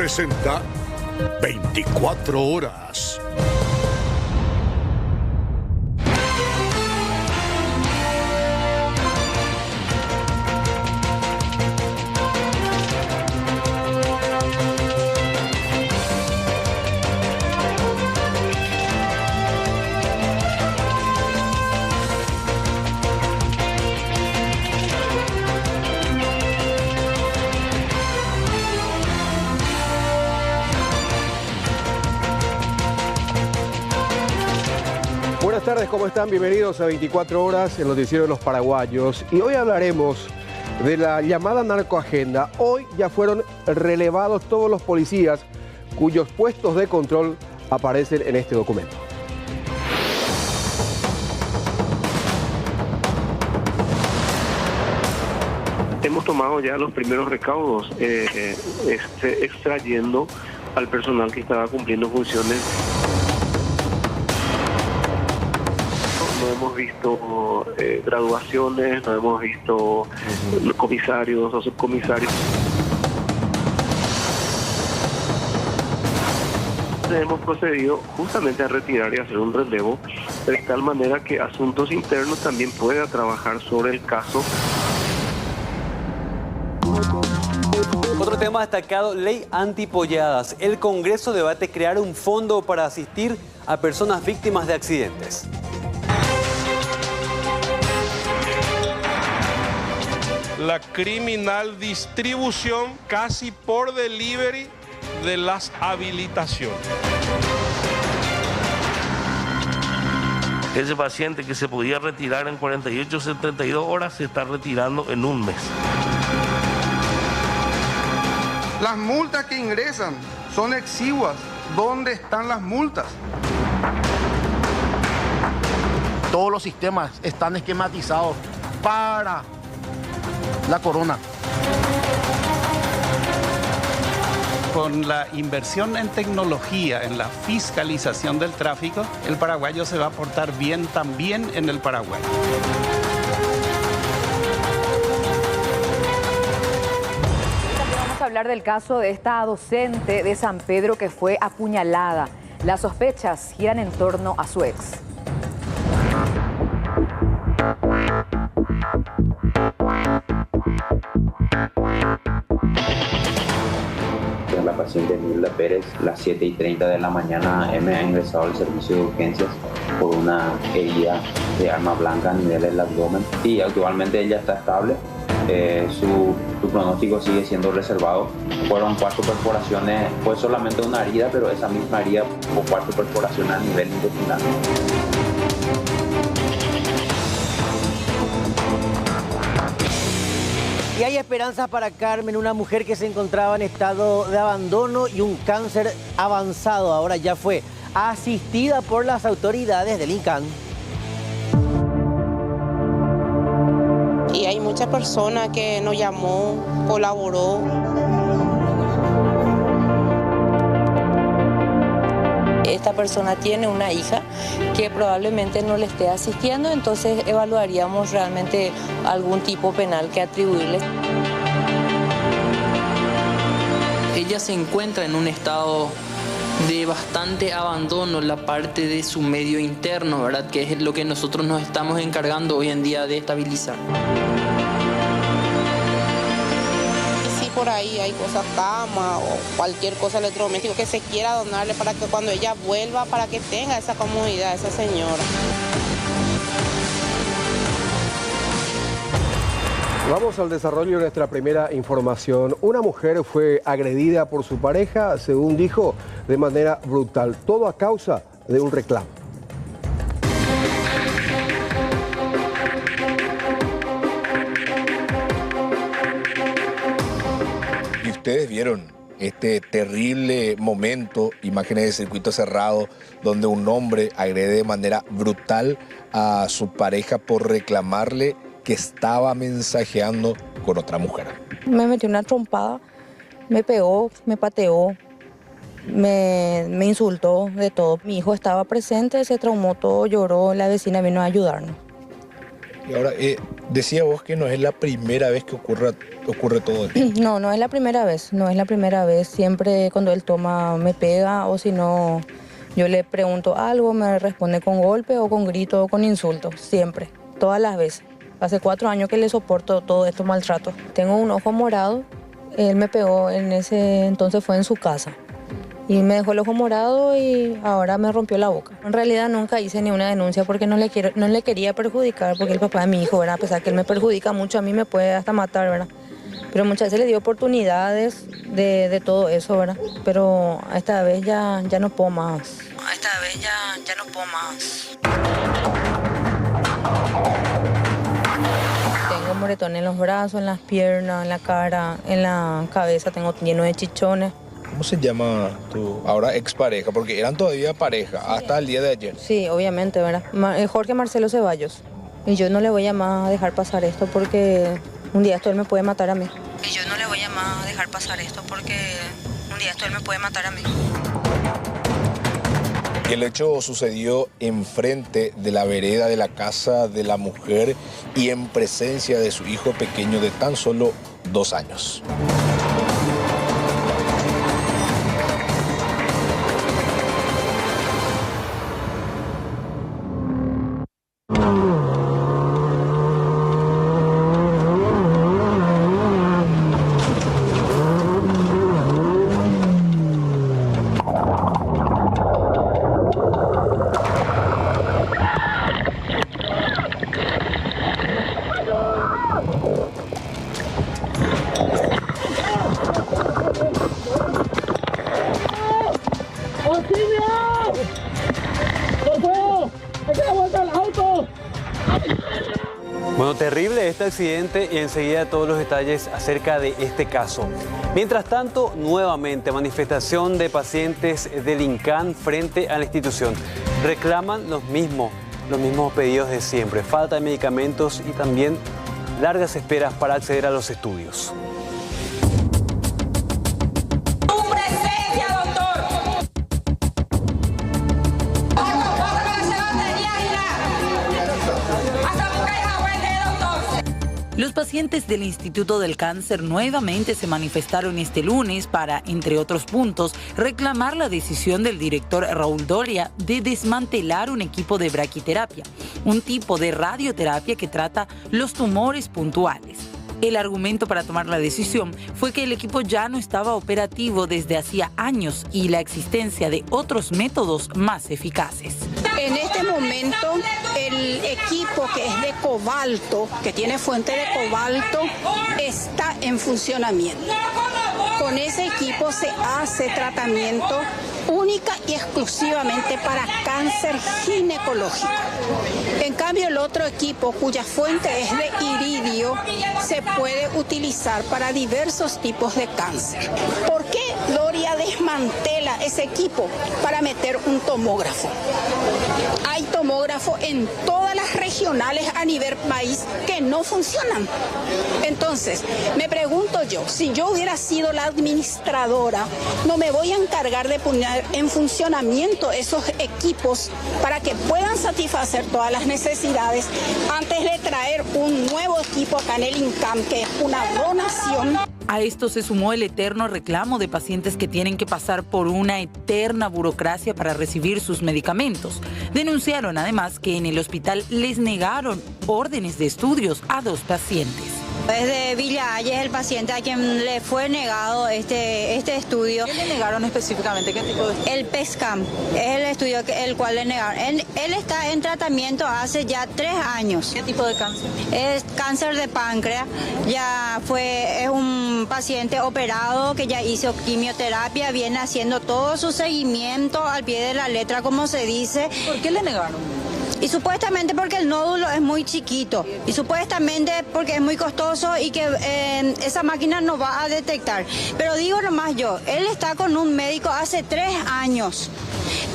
presenta 24 horas. Buenas tardes, ¿cómo están? Bienvenidos a 24 horas, el noticiero de los paraguayos. Y hoy hablaremos de la llamada narcoagenda. Hoy ya fueron relevados todos los policías cuyos puestos de control aparecen en este documento. Hemos tomado ya los primeros recaudos, extrayendo al personal que estaba cumpliendo funciones. No hemos visto graduaciones, no hemos visto comisarios o subcomisarios. Hemos procedido justamente a retirar y hacer un relevo, de tal manera que Asuntos Internos también pueda trabajar sobre el caso. Otro tema destacado, ley antipolladas. El Congreso debate crear un fondo para asistir a personas víctimas de accidentes. La criminal distribución casi por delivery de las habilitaciones. Ese paciente que se podía retirar en 48 o 72 horas se está retirando en un mes. Las multas que ingresan son exiguas. ¿Dónde están las multas? Todos los sistemas están esquematizados para la corona. Con la inversión en tecnología, en la fiscalización del tráfico, el paraguayo se va a portar bien también en el Paraguay. También vamos a hablar del caso de esta docente de San Pedro que fue apuñalada. Las sospechas giran en torno a su ex. La paciente Nilda Pérez, las 7:30 de la mañana, ha ingresado al servicio de urgencias por una herida de arma blanca a nivel del abdomen y actualmente ella está estable. Su pronóstico sigue siendo reservado. Fueron 4 perforaciones, fue solamente una herida, pero esa misma herida fue 4 perforaciones a nivel intestinal. Y hay esperanzas para Carmen, una mujer que se encontraba en estado de abandono y un cáncer avanzado. Ahora ya fue asistida por las autoridades del INCAN. Y hay muchas personas que nos llamó, colaboró. Esta persona tiene una hija que probablemente no le esté asistiendo, entonces evaluaríamos realmente algún tipo penal que atribuirle. Ella se encuentra en un estado de bastante abandono, la parte de su medio interno, ¿verdad? Que es lo que nosotros nos estamos encargando hoy en día de estabilizar. Por ahí hay cosas, cama o cualquier cosa electrodoméstico que se quiera donarle para que cuando ella vuelva, para que tenga esa comodidad, esa señora. Vamos al desarrollo de nuestra primera información. Una mujer fue agredida por su pareja, según dijo, de manera brutal. Todo a causa de un reclamo. Ustedes vieron este terrible momento, imágenes de circuito cerrado, donde un hombre agrede de manera brutal a su pareja por reclamarle que estaba mensajeando con otra mujer. Me metió una trompada, me pegó, me pateó, me insultó, de todo. Mi hijo estaba presente, se traumó todo, lloró, la vecina vino a ayudarnos. Y ahora, Decía vos que no es la primera vez que ocurre todo esto. No, no es la primera vez, no es la primera vez. Siempre cuando él toma me pega o si no, yo le pregunto algo, me responde con golpe o con grito o con insulto. Siempre, todas las veces. Hace 4 años que le soporto todo estos maltratos. Tengo un ojo morado, él me pegó en ese entonces, fue en su casa. Y me dejó el ojo morado y ahora me rompió la boca. En realidad nunca hice ni una denuncia porque no le quería perjudicar, porque el papá de mi hijo, ¿verdad? A pesar que él me perjudica mucho, a mí me puede hasta matar, ¿verdad? Pero muchas veces le di oportunidades de todo eso, ¿verdad? Pero esta vez ya no puedo más. Esta vez ya no puedo más. Tengo moretones en los brazos, en las piernas, en la cara, en la cabeza, tengo lleno de chichones. ¿Cómo se llama tu ahora expareja? Porque eran todavía pareja hasta el día de ayer. Sí, obviamente, ¿verdad? Jorge Marcelo Ceballos. Y yo no le voy a más dejar pasar esto porque un día esto él me puede matar a mí. Y yo no le voy a más dejar pasar esto porque un día esto él me puede matar a mí. El hecho sucedió enfrente de la vereda de la casa de la mujer y en presencia de su hijo pequeño de tan solo 2 años. Bueno, terrible este accidente y enseguida todos los detalles acerca de este caso. Mientras tanto, nuevamente manifestación de pacientes del INCAN frente a la institución. Reclaman los mismos pedidos de siempre, falta de medicamentos y también largas esperas para acceder a los estudios. Los pacientes del Instituto del Cáncer nuevamente se manifestaron este lunes para, entre otros puntos, reclamar la decisión del director Raúl Doria de desmantelar un equipo de braquiterapia, un tipo de radioterapia que trata los tumores puntuales. El argumento para tomar la decisión fue que el equipo ya no estaba operativo desde hacía años y la existencia de otros métodos más eficaces. En este momento, el equipo que es de cobalto, que tiene fuente de cobalto, está en funcionamiento. Con ese equipo se hace tratamiento única y exclusivamente para cáncer ginecológico. En cambio, el otro equipo, cuya fuente es de iridio, se puede utilizar para diversos tipos de cáncer. ¿Por qué Doria desmantela ese equipo? Para meter un tomógrafo. Hay tomógrafo en todas las regionales a nivel país que no funcionan. Entonces, me pregunto yo, si yo hubiera sido la administradora, no me voy a encargar de poner en funcionamiento esos equipos para que puedan satisfacer todas las necesidades antes de traer un nuevo equipo acá en el INCAN, que es una donación. A esto se sumó el eterno reclamo de pacientes que tienen que pasar por una eterna burocracia para recibir sus medicamentos. Denunciaron además que en el hospital les negaron órdenes de estudios a 2 pacientes. Desde Villa Ayes, el paciente a quien le fue negado este estudio. ¿Qué le negaron específicamente? ¿Qué tipo de estudio? El PESCAM, es el estudio el cual le negaron. Él está en tratamiento hace ya 3 años. ¿Qué tipo de cáncer? Es cáncer de páncreas. Es un paciente operado que ya hizo quimioterapia, viene haciendo todo su seguimiento al pie de la letra, como se dice. ¿Por qué le negaron? Y supuestamente porque el nódulo es muy chiquito y supuestamente porque es muy costoso y que esa máquina no va a detectar. Pero digo nomás yo, él está con un médico hace 3 años.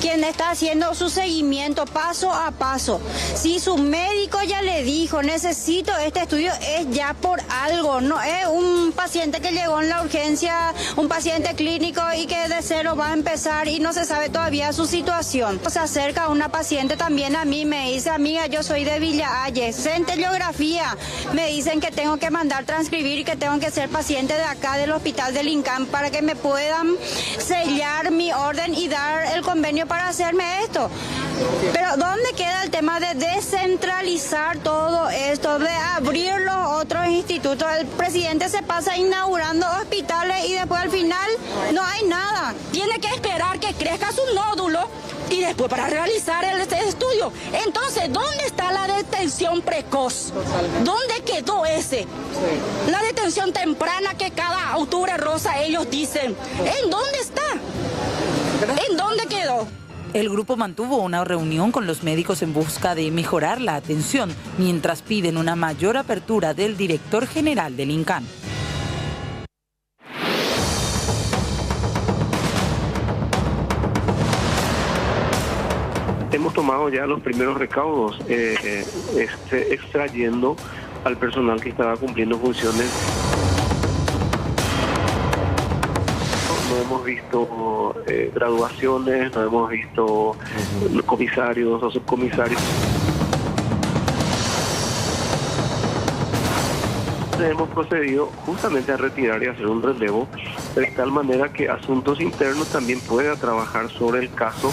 quien está haciendo su seguimiento paso a paso. Si su médico ya le dijo, necesito este estudio, es ya por algo, no es un paciente que llegó en la urgencia, un paciente clínico y que de cero va a empezar y no se sabe todavía su situación. Se acerca una paciente también a mí, me dice, amiga, yo soy de Villa Ayes, centellografía, me dicen que tengo que mandar transcribir y que tengo que ser paciente de acá del hospital del INCAN para que me puedan sellar mi orden y dar el convenio para hacerme esto. Pero ¿dónde queda el tema de descentralizar todo esto, de abrir los otros institutos? El presidente se pasa inaugurando hospitales y después al final no hay nada. Tiene que esperar que crezca su nódulo y después para realizar el estudio. Entonces, ¿dónde está la detención precoz? ¿Dónde quedó ese? La detención temprana que cada octubre rosa ellos dicen. ¿En dónde está? ¿En dónde quedó? El grupo mantuvo una reunión con los médicos en busca de mejorar la atención, mientras piden una mayor apertura del director general del INCAN. Hemos tomado ya los primeros recaudos, extrayendo al personal que estaba cumpliendo funciones. No hemos visto graduaciones, no hemos visto comisarios o subcomisarios. Hemos procedido justamente a retirar y hacer un relevo de tal manera que Asuntos Internos también pueda trabajar sobre el caso.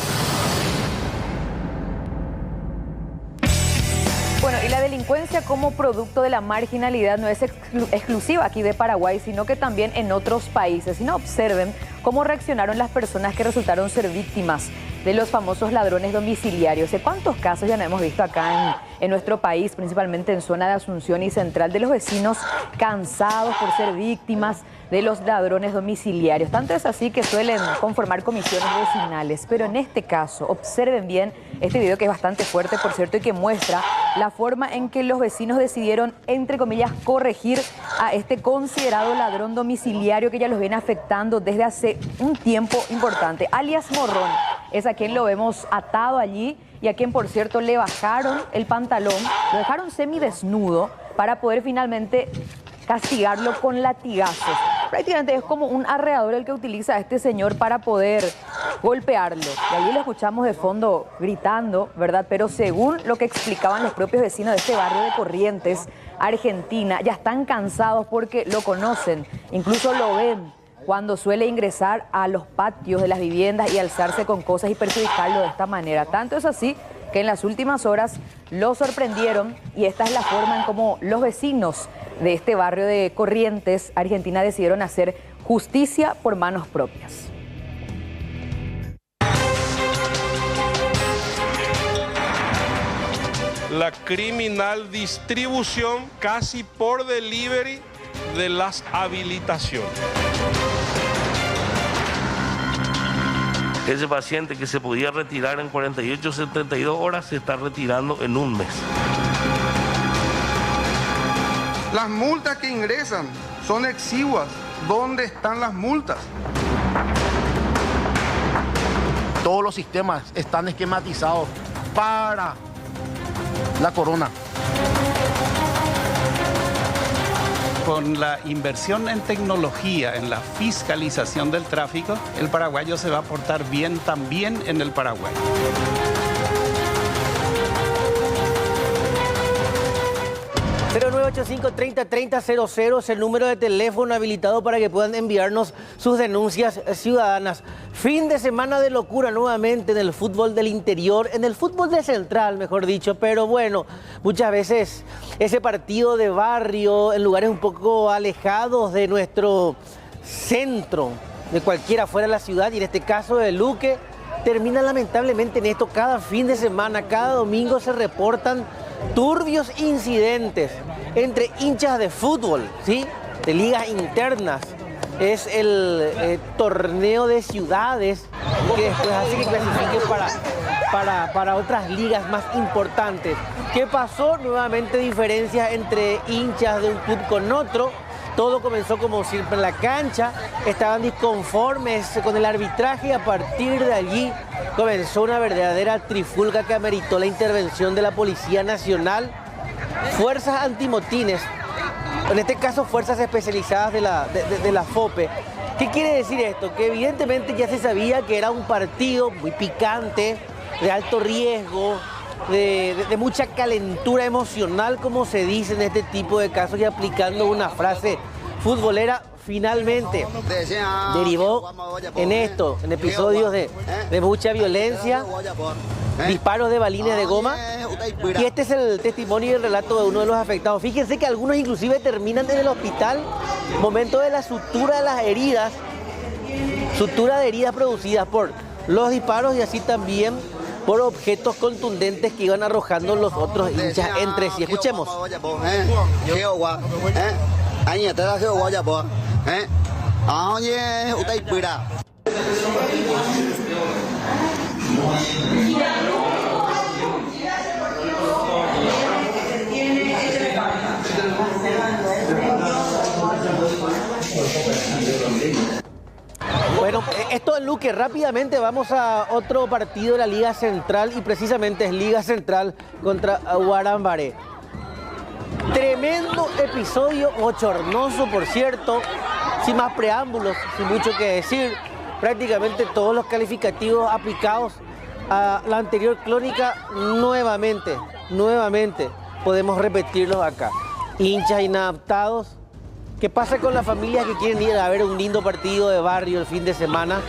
Bueno, y la delincuencia como producto de la marginalidad no es exclusiva aquí de Paraguay, sino que también en otros países. Si no, observen cómo reaccionaron las personas que resultaron ser víctimas de los famosos ladrones domiciliarios. ¿Cuántos casos ya no hemos visto acá en nuestro país, principalmente en zona de Asunción y Central, de los vecinos cansados por ser víctimas de los ladrones domiciliarios? Tanto es así que suelen conformar comisiones vecinales. Pero en este caso, observen bien este video, que es bastante fuerte, por cierto, y que muestra la forma en que los vecinos decidieron, entre comillas, corregir a este considerado ladrón domiciliario que ya los viene afectando desde hace un tiempo importante. Alias Morrón es a quien lo vemos atado allí y a quien, por cierto, le bajaron el pantalón, lo dejaron semidesnudo para poder finalmente castigarlo con latigazos. Prácticamente es como un arreador el que utiliza a este señor para poder golpearlo. Y allí lo escuchamos de fondo gritando, ¿verdad? Pero según lo que explicaban los propios vecinos de este barrio de Corrientes, Argentina, ya están cansados porque lo conocen, incluso lo ven cuando suele ingresar a los patios de las viviendas y alzarse con cosas y perjudicarlo de esta manera. Tanto es así que en las últimas horas lo sorprendieron y esta es la forma en cómo los vecinos de este barrio de Corrientes, Argentina, decidieron hacer justicia por manos propias. La criminal distribución casi por delivery de las habilitaciones. Ese paciente que se podía retirar en 48, 72 horas se está retirando en un mes. Las multas que ingresan son exiguas. ¿Dónde están las multas? Todos los sistemas están esquematizados para la corona. Con la inversión en tecnología, en la fiscalización del tráfico, el paraguayo se va a portar bien también en el Paraguay. ...0985-30-3000 es el número de teléfono habilitado para que puedan enviarnos sus denuncias ciudadanas. Fin de semana de locura nuevamente en el fútbol del interior, en el fútbol de Central, mejor dicho. Pero bueno, muchas veces ese partido de barrio, en lugares un poco alejados de nuestro centro, de cualquiera fuera de la ciudad, y en este caso de Luque, termina lamentablemente en esto. Cada fin de semana, cada domingo se reportan turbios incidentes entre hinchas de fútbol, ¿sí? De ligas internas. Es el torneo de ciudades que después hace que clasifiquen para otras ligas más importantes. ¿Qué pasó? Nuevamente diferencias entre hinchas de un club con otro, todo comenzó como siempre en la cancha, estaban disconformes con el arbitraje y a partir de allí comenzó una verdadera trifulca que ameritó la intervención de la Policía Nacional, fuerzas antimotines, en este caso fuerzas especializadas de la FOPE. ¿Qué quiere decir esto? Que evidentemente ya se sabía que era un partido muy picante, de alto riesgo, de mucha calentura emocional, como se dice en este tipo de casos, y aplicando una frase futbolera, finalmente derivó en esto, en episodios de mucha violencia, disparos de balines de goma, y este es el testimonio y el relato de uno de los afectados. Fíjense que algunos inclusive terminan en el hospital, momento de la sutura de las heridas, sutura de heridas producidas por los disparos y así también por objetos contundentes que iban arrojando los otros hinchas entre sí. Escuchemos. Bueno, esto en Luque, rápidamente vamos a otro partido de la Liga Central y precisamente es Liga Central contra Guarambaré. Tremendo episodio, bochornoso por cierto, sin más preámbulos, sin mucho que decir. Prácticamente todos los calificativos aplicados a la anterior crónica, nuevamente podemos repetirlos acá. Hinchas inadaptados. ¿Qué pasa con las familias que quieren ir a ver un lindo partido de barrio el fin de semana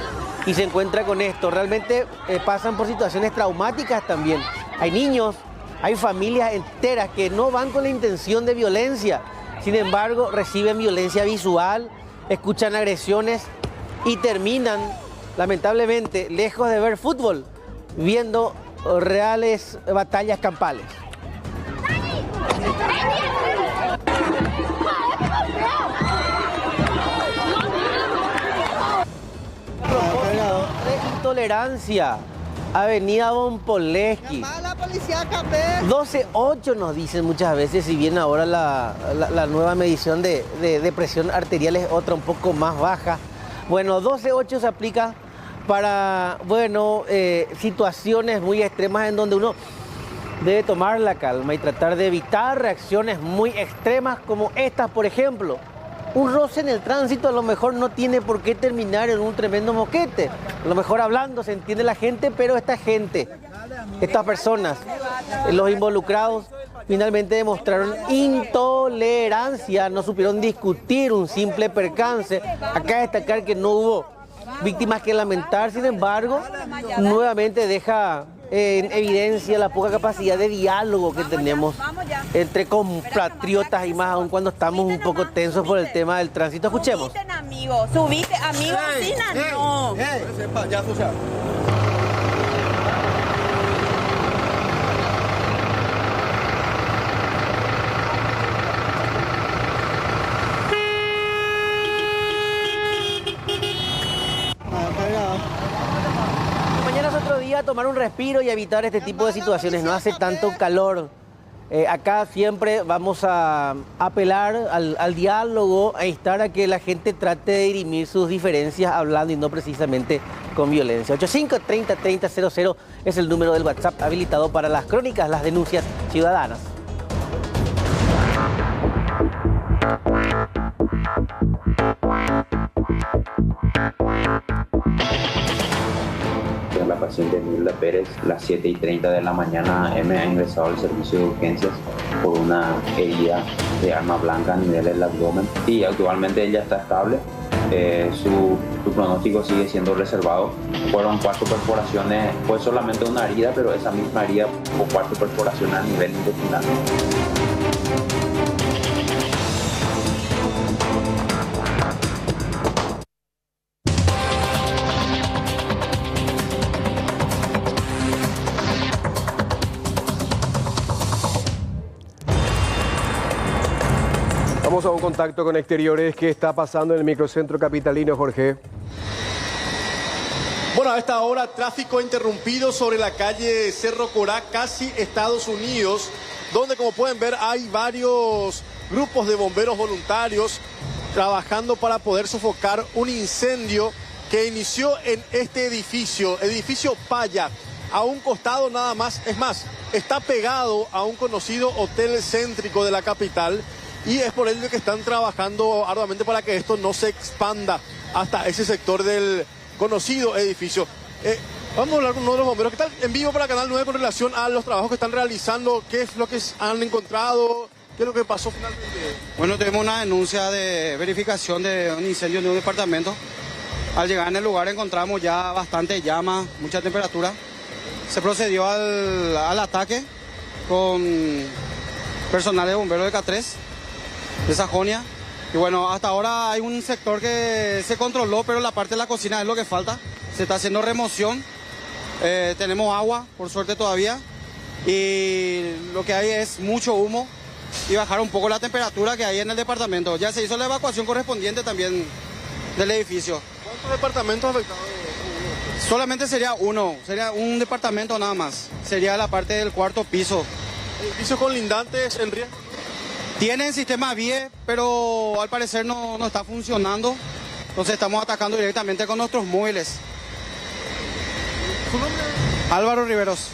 y se encuentran con esto? Realmente pasan por situaciones traumáticas también. Hay niños, hay familias enteras que no van con la intención de violencia. Sin embargo, reciben violencia visual, escuchan agresiones y terminan, lamentablemente, lejos de ver fútbol, viendo reales batallas campales. De intolerancia, Avenida Bonpoleski. 12.8 nos dicen muchas veces, si bien ahora la nueva medición de presión arterial es otra un poco más baja. Bueno, 12.8 se aplica para, situaciones muy extremas en donde uno debe tomar la calma y tratar de evitar reacciones muy extremas como estas, por ejemplo. Un roce en el tránsito a lo mejor no tiene por qué terminar en un tremendo moquete. A lo mejor hablando se entiende la gente, pero estas personas, los involucrados, finalmente demostraron intolerancia, no supieron discutir un simple percance. Acá destacar que no hubo víctimas que lamentar, sin embargo, nuevamente deja en evidencia la poca capacidad de diálogo que tenemos entre compatriotas y más aún cuando estamos un poco tensos por el tema del tránsito. Escuchemos. Subite, amigo, no. Mañana es otro día, tomar un respiro y evitar este tipo de situaciones. No hace tanto calor. Acá siempre vamos a apelar al diálogo, a instar a que la gente trate de dirimir sus diferencias hablando y no precisamente con violencia. 85-30-30-00 es el número del WhatsApp habilitado para las crónicas, las denuncias ciudadanas. La paciente Nilda Pérez, las 7:30 de la mañana, ha ingresado al servicio de urgencias por una herida de arma blanca a nivel del abdomen y actualmente ella está estable. Su pronóstico sigue siendo reservado. Fueron 4 perforaciones, fue solamente una herida, pero esa misma herida fue 4 perforaciones a nivel intestinal. Vamos a un contacto con exteriores. ¿Qué está pasando en el microcentro capitalino, Jorge? Bueno, a esta hora tráfico interrumpido sobre la calle Cerro Corá, casi Estados Unidos, donde como pueden ver hay varios grupos de bomberos voluntarios trabajando para poder sofocar un incendio que inició en este edificio Paya, a un costado nada más. Es más, está pegado a un conocido hotel céntrico de la capital y es por ello que están trabajando arduamente para que esto no se expanda hasta ese sector del conocido edificio. Vamos a hablar con uno de los bomberos. ¿Qué tal? En vivo para Canal 9 con relación a los trabajos que están realizando. ¿Qué es lo que han encontrado? ¿Qué es lo que pasó finalmente? Bueno, tuvimos una denuncia de verificación de un incendio en un departamento. Al llegar en el lugar encontramos ya bastante llama, mucha temperatura. Se procedió al ataque con personal de bomberos de K3, de Sajonia. Y bueno, hasta ahora hay un sector que se controló, pero la parte de la cocina es lo que falta. Se está haciendo remoción. Tenemos agua, por suerte todavía. Y lo que hay es mucho humo y bajar un poco la temperatura que hay en el departamento. Ya se hizo la evacuación correspondiente también del edificio. ¿Cuántos departamentos afectados? Solamente sería uno, sería un departamento nada más. Sería la parte del cuarto piso. ¿Edificios colindantes en riesgo? Tienen sistema BIE, pero al parecer no está funcionando. Entonces estamos atacando directamente con nuestros móviles. ¿Su nombre? Álvaro Riveros.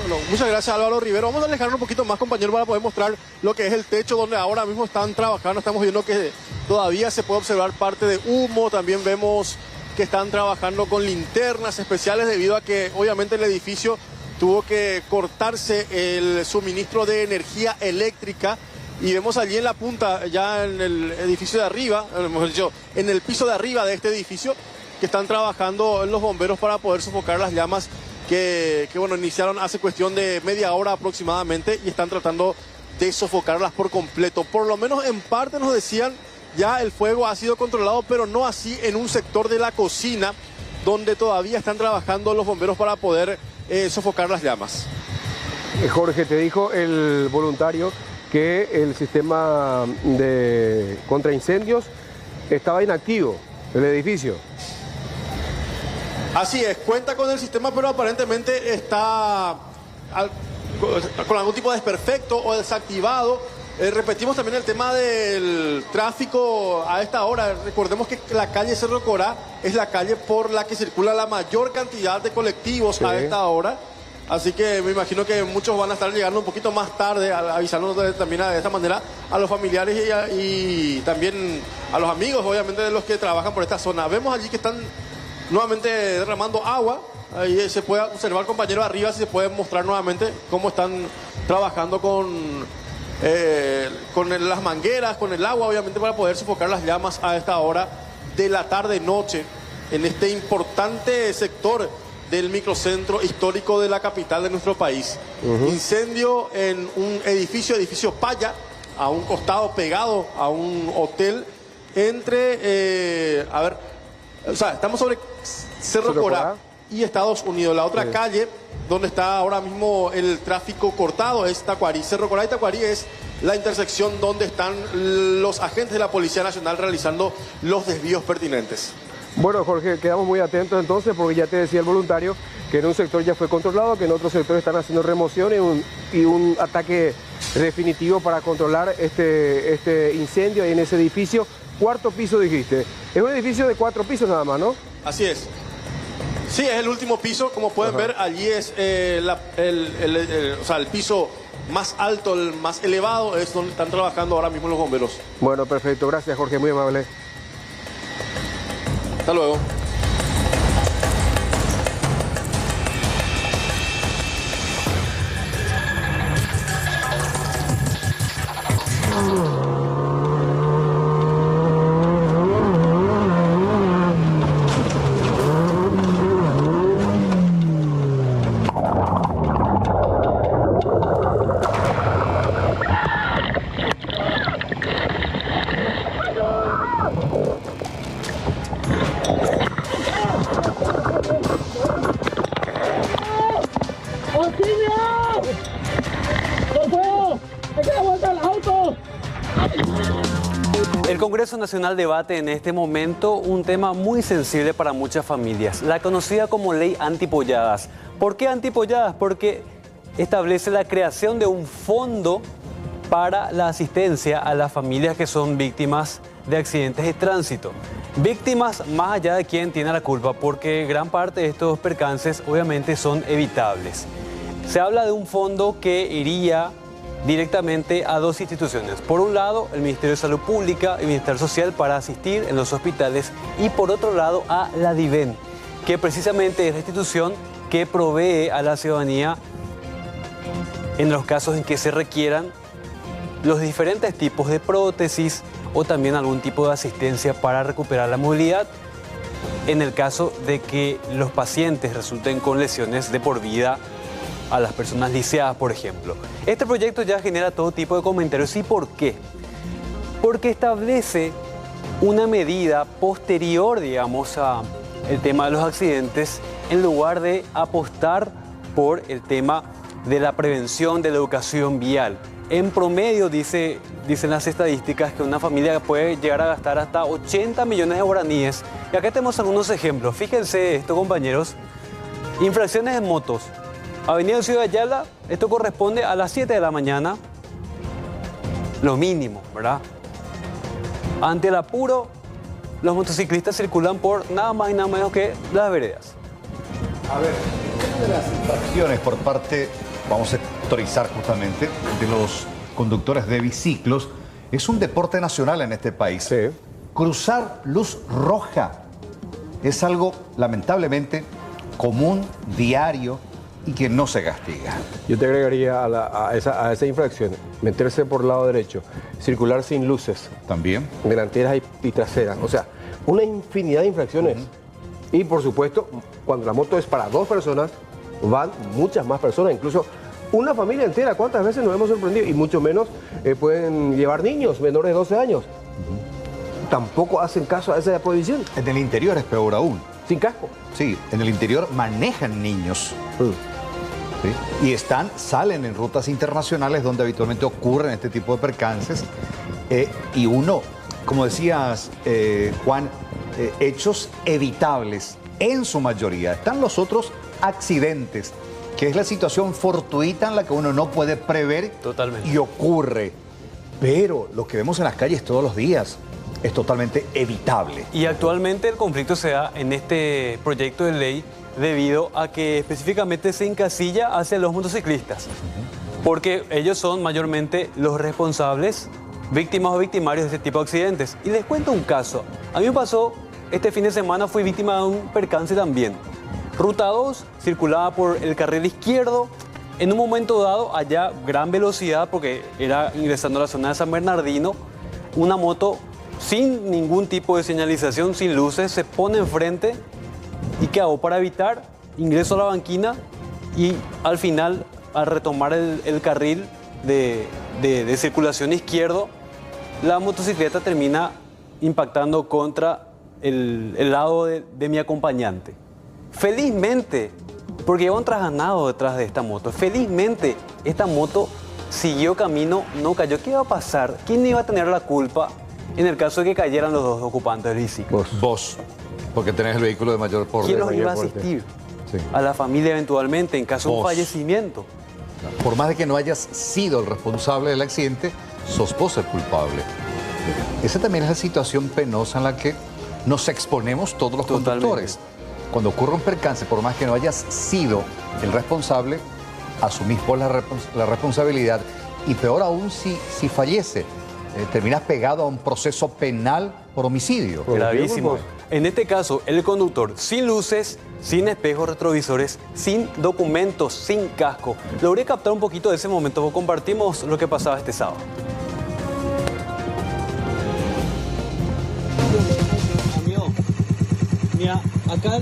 Bueno, muchas gracias Álvaro Rivero. Vamos a alejarnos un poquito más, compañero, para poder mostrar lo que es el techo donde ahora mismo están trabajando. Estamos viendo que todavía se puede observar parte de humo. También vemos que están trabajando con linternas especiales debido a que obviamente el edificio tuvo que cortarse el suministro de energía eléctrica. Y vemos allí en la punta, ya en el edificio de arriba, mejor dicho, en el piso de arriba de este edificio, que están trabajando los bomberos para poder sofocar las llamas que bueno, iniciaron hace cuestión de media hora aproximadamente y están tratando de sofocarlas por completo. Por lo menos en parte nos decían, ya el fuego ha sido controlado, pero no así en un sector de la cocina, donde todavía están trabajando los bomberos para poder sofocar las llamas. Jorge, te dijo el voluntario que el sistema de contraincendios estaba inactivo, el edificio. Así es, cuenta con el sistema, pero aparentemente está con algún tipo de desperfecto o desactivado. Repetimos también el tema del tráfico a esta hora. Recordemos que la calle Cerro Corá es la calle por la que circula la mayor cantidad de colectivos a esta hora. Así que me imagino que muchos van a estar llegando un poquito más tarde, avisándonos también de esta manera a los familiares y también a los amigos, obviamente, de los que trabajan por esta zona. Vemos allí que están nuevamente derramando agua. Ahí se puede observar, compañero, arriba, si se puede mostrar nuevamente cómo están trabajando con las mangueras, con el agua, obviamente, para poder sofocar las llamas a esta hora de la tarde-noche en este importante sector del microcentro histórico de la capital de nuestro país. Incendio en un edificio Paya, a un costado pegado a un hotel entre, estamos sobre Cerro Corá y Estados Unidos. La otra calle donde está ahora mismo el tráfico cortado es Tacuarí. Cerro Corá y Tacuarí es la intersección donde están los agentes de la Policía Nacional realizando los desvíos pertinentes. Bueno, Jorge, quedamos muy atentos entonces, porque ya te decía el voluntario que en un sector ya fue controlado, que en otro sector están haciendo remoción y un ataque definitivo para controlar este incendio ahí en ese edificio. Cuarto piso, dijiste. Es un edificio de 4 pisos nada más, ¿no? Así es. Sí, es el último piso. Como pueden ver, allí es el piso más alto, el más elevado, es donde están trabajando ahora mismo los bomberos. Bueno, perfecto. Gracias, Jorge. Muy amable. Hasta luego. El Congreso Nacional debate en este momento un tema muy sensible para muchas familias, la conocida como Ley Antipolladas. ¿Por qué antipolladas? Porque establece la creación de un fondo para la asistencia a las familias que son víctimas de accidentes de tránsito. Víctimas más allá de quién tiene la culpa, porque gran parte de estos percances obviamente son evitables. Se habla de un fondo que iría directamente a dos instituciones. Por un lado, el Ministerio de Salud Pública y el Bienestar Social para asistir en los hospitales, y por otro lado a la DIVEN, que precisamente es la institución que provee a la ciudadanía en los casos en que se requieran los diferentes tipos de prótesis o también algún tipo de asistencia para recuperar la movilidad en el caso de que los pacientes resulten con lesiones de por vida a las personas lisiadas, por ejemplo. Este proyecto ya genera todo tipo de comentarios. ¿Y por qué? Porque establece una medida posterior, digamos, al tema de los accidentes, en lugar de apostar por el tema de la prevención, de la educación vial. En promedio, dicen las estadísticas, que una familia puede llegar a gastar hasta 80 millones de guaraníes. Y acá tenemos algunos ejemplos. Fíjense esto, compañeros. Infracciones en motos. Avenida Ciudad Ayala, esto corresponde a las 7 de la mañana. Lo mínimo, ¿verdad? Ante el apuro, los motociclistas circulan por nada más y nada menos que las veredas. A ver, una de las infracciones por parte, vamos a autorizar justamente, de los conductores de biciclos, es un deporte nacional en este país. Sí. Cruzar luz roja es algo lamentablemente común, diario, y que no se castiga. Yo te agregaría a esa infracción, meterse por el lado derecho, circular sin luces. También. Delanteras y traseras. O sea, una infinidad de infracciones. Y por supuesto, cuando la moto es para dos personas, van muchas más personas, incluso una familia entera. ¿Cuántas veces nos hemos sorprendido? Y mucho menos pueden llevar niños menores de 12 años. Tampoco hacen caso a esa prohibición. En el interior es peor aún. Sin casco. Sí, en el interior manejan niños. ¿Sí? Y salen en rutas internacionales donde habitualmente ocurren este tipo de percances. Y uno, como decías, Juan, hechos evitables en su mayoría. Están los otros accidentes, que es la situación fortuita en la que uno no puede prever. Totalmente. Y ocurre. Pero lo que vemos en las calles todos los días es totalmente evitable. Y actualmente el conflicto se da en este proyecto de ley debido a que específicamente se encasilla hacia los motociclistas, porque ellos son mayormente los responsables, víctimas o victimarios de este tipo de accidentes. Y les cuento un caso. A mí me pasó este fin de semana, fui víctima de un percance también. Ruta 2, circulaba por el carril izquierdo. En un momento dado, allá gran velocidad, porque era ingresando a la zona de San Bernardino, una moto sin ningún tipo de señalización, sin luces, se pone enfrente. ¿Y qué hago? Para evitar, ingreso a la banquina y al final, al retomar el carril de circulación izquierdo, la motocicleta termina impactando contra el lado de mi acompañante. Felizmente, porque iba un trasganado detrás de esta moto, felizmente esta moto siguió camino, no cayó. ¿Qué iba a pasar? ¿Quién iba a tener la culpa en el caso de que cayeran los dos ocupantes del bicicleta? Vos, porque tenés el vehículo de mayor porte. ¿Quién los iba a asistir? Sí. A la familia eventualmente en caso de un fallecimiento. Por más de que no hayas sido el responsable del accidente, sos vos el culpable. Esa también es la situación penosa en la que nos exponemos todos los conductores. Cuando ocurre un percance, por más que no hayas sido el responsable, asumís vos la responsabilidad. Y peor aún si fallece, terminas pegado a un proceso penal por homicidio. Gravísimo. En este caso, el conductor sin luces, sin espejos retrovisores, sin documentos, sin casco. Logré captar un poquito de ese momento. Compartimos lo que pasaba este sábado. Amigo, mira, acá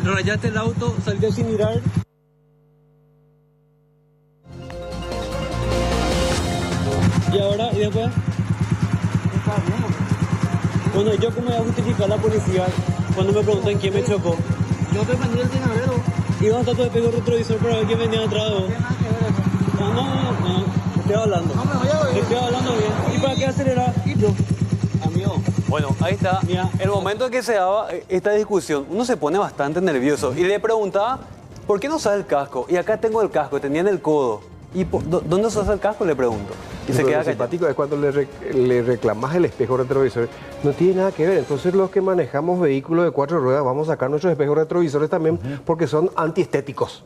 rayaste el auto, salió sin mirar. ¿Y ahora? ¿Y después? Bueno, ¿yo cómo voy a justificar a la policía cuando me preguntan quién me chocó? Yo te prendí el tiradero. ¿Y dónde está tu espejo retrovisor para ver quién venía atrás de vos? No, estoy hablando. No me voy a oír. Estoy hablando bien. ¿Y para qué acelerar? Yo. Amigo. Bueno, ahí está. Mira, el momento en que se daba esta discusión, uno se pone bastante nervioso. Y le preguntaba, ¿por qué no usas el casco? Y acá tengo el casco, tenía en el codo. ¿Y dónde usas el casco? Le pregunto. Y se queda lo simpático es cuando le reclamas el espejo retrovisor. No tiene nada que ver. Entonces los que manejamos vehículos de 4 ruedas vamos a sacar nuestros espejos retrovisores también porque son antiestéticos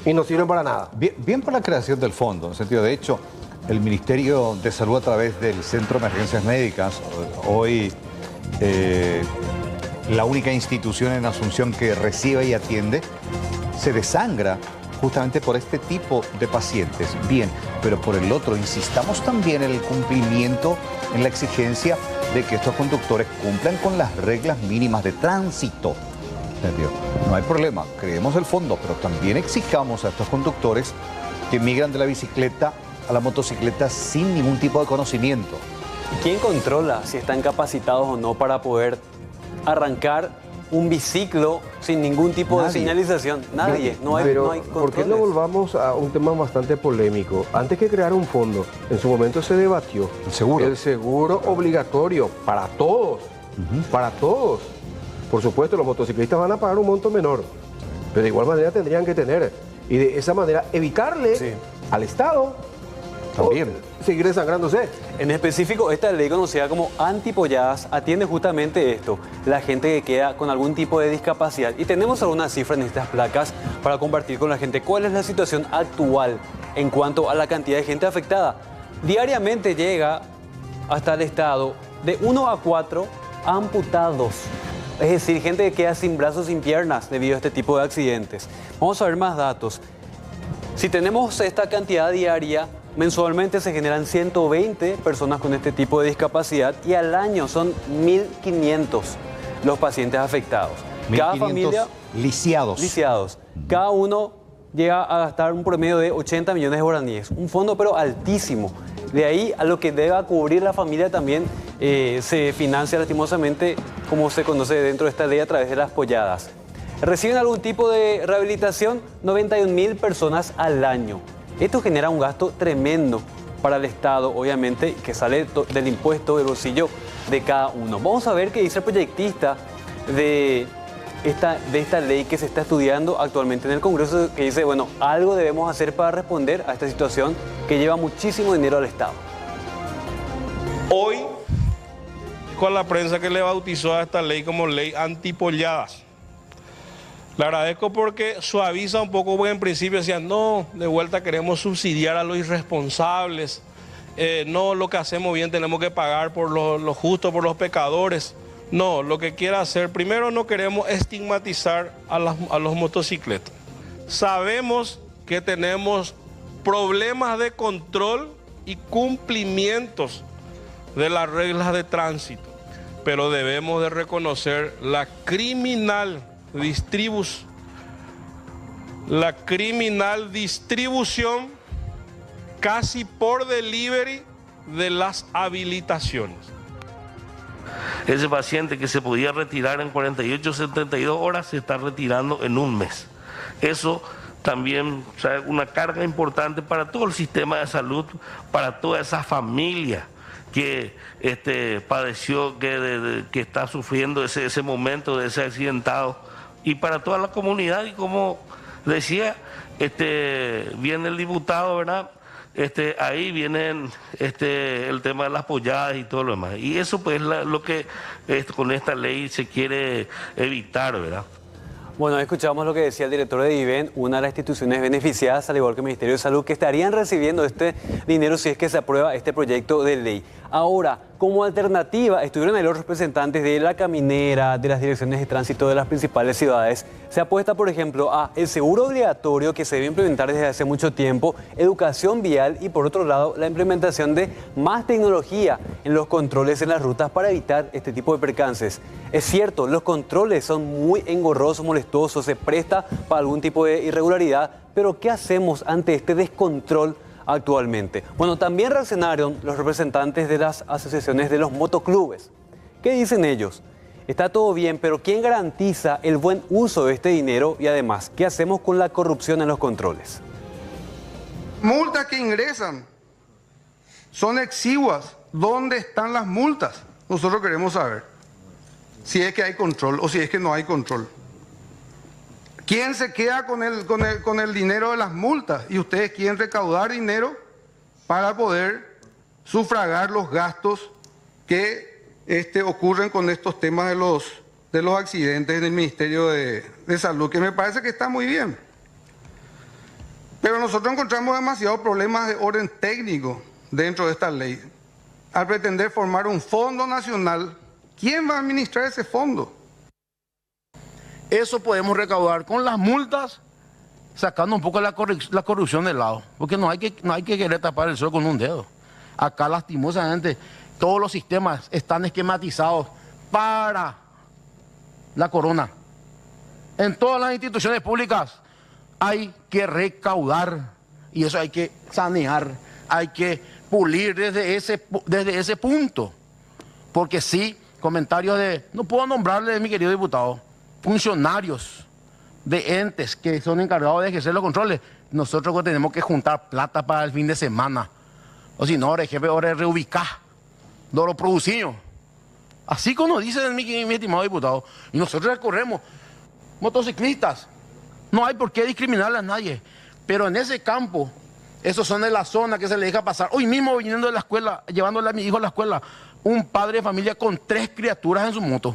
y no sirven para nada. Bien por la creación del fondo. En sentido, de hecho, el Ministerio de Salud a través del Centro de Emergencias Médicas, hoy la única institución en Asunción que recibe y atiende, se desangra justamente por este tipo de pacientes. Bien, pero por el otro, insistamos también en el cumplimiento, en la exigencia de que estos conductores cumplan con las reglas mínimas de tránsito. ¿Entendió? No hay problema, creemos el fondo, pero también exijamos a estos conductores que migran de la bicicleta a la motocicleta sin ningún tipo de conocimiento. ¿Quién controla si están capacitados o no para poder arrancar un biciclo sin ningún tipo de señalización? Nadie, no hay controles. ¿Por qué no volvamos a un tema bastante polémico? Antes que crear un fondo, en su momento se debatió el seguro obligatorio para todos, para todos. Por supuesto, los motociclistas van a pagar un monto menor, pero de igual manera tendrían que tener, y de esa manera evitarle al Estado también seguir desangrándose. En específico, esta ley conocida como antipolladas atiende justamente esto, la gente que queda con algún tipo de discapacidad. Y tenemos algunas cifras en estas placas para compartir con la gente cuál es la situación actual en cuanto a la cantidad de gente afectada. Diariamente llega hasta el estado de 1 a 4 amputados. Es decir, gente que queda sin brazos, sin piernas debido a este tipo de accidentes. Vamos a ver más datos. Si tenemos esta cantidad diaria, mensualmente se generan 120 personas con este tipo de discapacidad y al año son 1.500 los pacientes afectados. Cada familia... Lisiados. Cada uno llega a gastar un promedio de 80 millones de guaraníes. Un fondo pero altísimo. De ahí a lo que deba cubrir la familia también se financia lastimosamente, como se conoce dentro de esta ley, a través de las polladas. Reciben algún tipo de rehabilitación 91.000 personas al año. Esto genera un gasto tremendo para el Estado, obviamente, que sale del impuesto, del bolsillo de cada uno. Vamos a ver qué dice el proyectista de esta ley que se está estudiando actualmente en el Congreso, que dice, bueno, algo debemos hacer para responder a esta situación que lleva muchísimo dinero al Estado. Hoy, con la prensa que le bautizó a esta ley como ley antipolladas. Le agradezco porque suaviza un poco, porque en principio decían, no, de vuelta queremos subsidiar a los irresponsables, no, lo que hacemos bien tenemos que pagar por lo justo, por los pecadores. No, lo que quiere hacer, primero no queremos estigmatizar a los motocicletas. Sabemos que tenemos problemas de control y cumplimientos de las reglas de tránsito, pero debemos de reconocer la criminal distribución casi por delivery de las habilitaciones. Ese paciente que se podía retirar en 48, 72 horas se está retirando en un mes. Eso también, o sea, una carga importante para todo el sistema de salud, para toda esa familia que padeció, que está sufriendo ese momento de ese accidentado, y para toda la comunidad. Y como decía, viene el diputado, ¿verdad? Ahí vienen el tema de las polladas y todo lo demás. Y eso pues lo que con esta ley se quiere evitar, ¿verdad? Bueno, escuchamos lo que decía el director de DIVEN, una de las instituciones beneficiadas, al igual que el Ministerio de Salud, que estarían recibiendo este dinero si es que se aprueba este proyecto de ley. Ahora, como alternativa, estuvieron ahí los representantes de la caminera, de las direcciones de tránsito de las principales ciudades. Se apuesta, por ejemplo, a el seguro obligatorio que se debe implementar desde hace mucho tiempo, educación vial y, por otro lado, la implementación de más tecnología en los controles en las rutas para evitar este tipo de percances. Es cierto, los controles son muy engorrosos, molestosos, se presta para algún tipo de irregularidad, pero ¿qué hacemos ante este descontrol actualmente? Bueno, también reaccionaron los representantes de las asociaciones de los motoclubes. ¿Qué dicen ellos? Está todo bien, pero ¿quién garantiza el buen uso de este dinero? Y además, ¿qué hacemos con la corrupción en los controles? Multas que ingresan son exiguas. ¿Dónde están las multas? Nosotros queremos saber si es que hay control o si es que no hay control. ¿Quién se queda con el dinero de las multas? Y ustedes quieren recaudar dinero para poder sufragar los gastos que ocurren con estos temas de los accidentes en el Ministerio de Salud, que me parece que está muy bien. Pero nosotros encontramos demasiados problemas de orden técnico dentro de esta ley. Al pretender formar un fondo nacional, ¿quién va a administrar ese fondo? Eso podemos recaudar con las multas, sacando un poco la corrupción de lado, porque no hay que querer tapar el sol con un dedo. Acá lastimosamente todos los sistemas están esquematizados para la corona. En todas las instituciones públicas hay que recaudar y eso hay que sanear, hay que pulir desde ese punto. Porque sí, comentarios no puedo nombrarle, mi querido diputado, funcionarios de entes que son encargados de ejercer los controles. Nosotros tenemos que juntar plata para el fin de semana. O si no, ahora jefe, ahora reubicar lo producido. Así como dice mi estimado diputado. Y nosotros recorremos motociclistas. No hay por qué discriminarle a nadie. Pero en ese campo, esos son de la zona que se le deja pasar. Hoy mismo viniendo de la escuela, llevándole a mi hijo a la escuela, un padre de familia con 3 criaturas en su moto.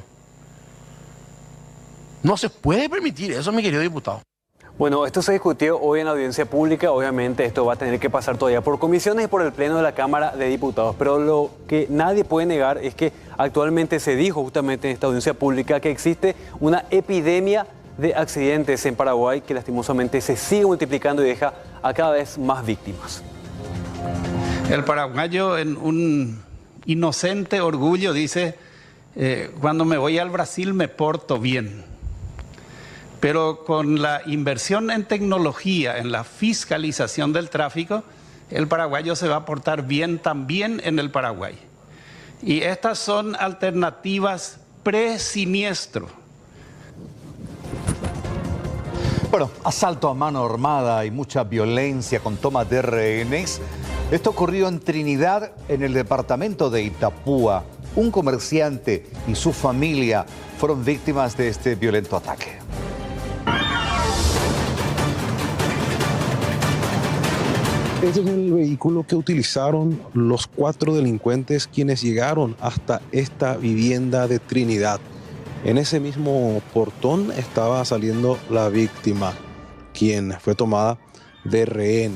No se puede permitir eso, mi querido diputado. Bueno, esto se discutió hoy en la audiencia pública. Obviamente esto va a tener que pasar todavía por comisiones y por el Pleno de la Cámara de Diputados. Pero lo que nadie puede negar es que actualmente se dijo justamente en esta audiencia pública que existe una epidemia de accidentes en Paraguay que lastimosamente se sigue multiplicando y deja a cada vez más víctimas. El paraguayo, en un inocente orgullo, dice, cuando me voy al Brasil me porto bien. Pero con la inversión en tecnología, en la fiscalización del tráfico, el paraguayo se va a portar bien también en el Paraguay. Y estas son alternativas pre-siniestro. Bueno, asalto a mano armada y mucha violencia con toma de rehenes. Esto ocurrió en Trinidad, en el departamento de Itapúa. Un comerciante y su familia fueron víctimas de este violento ataque. Este es el vehículo que utilizaron los 4 delincuentes quienes llegaron hasta esta vivienda de Trinidad. En ese mismo portón estaba saliendo la víctima, quien fue tomada de rehén.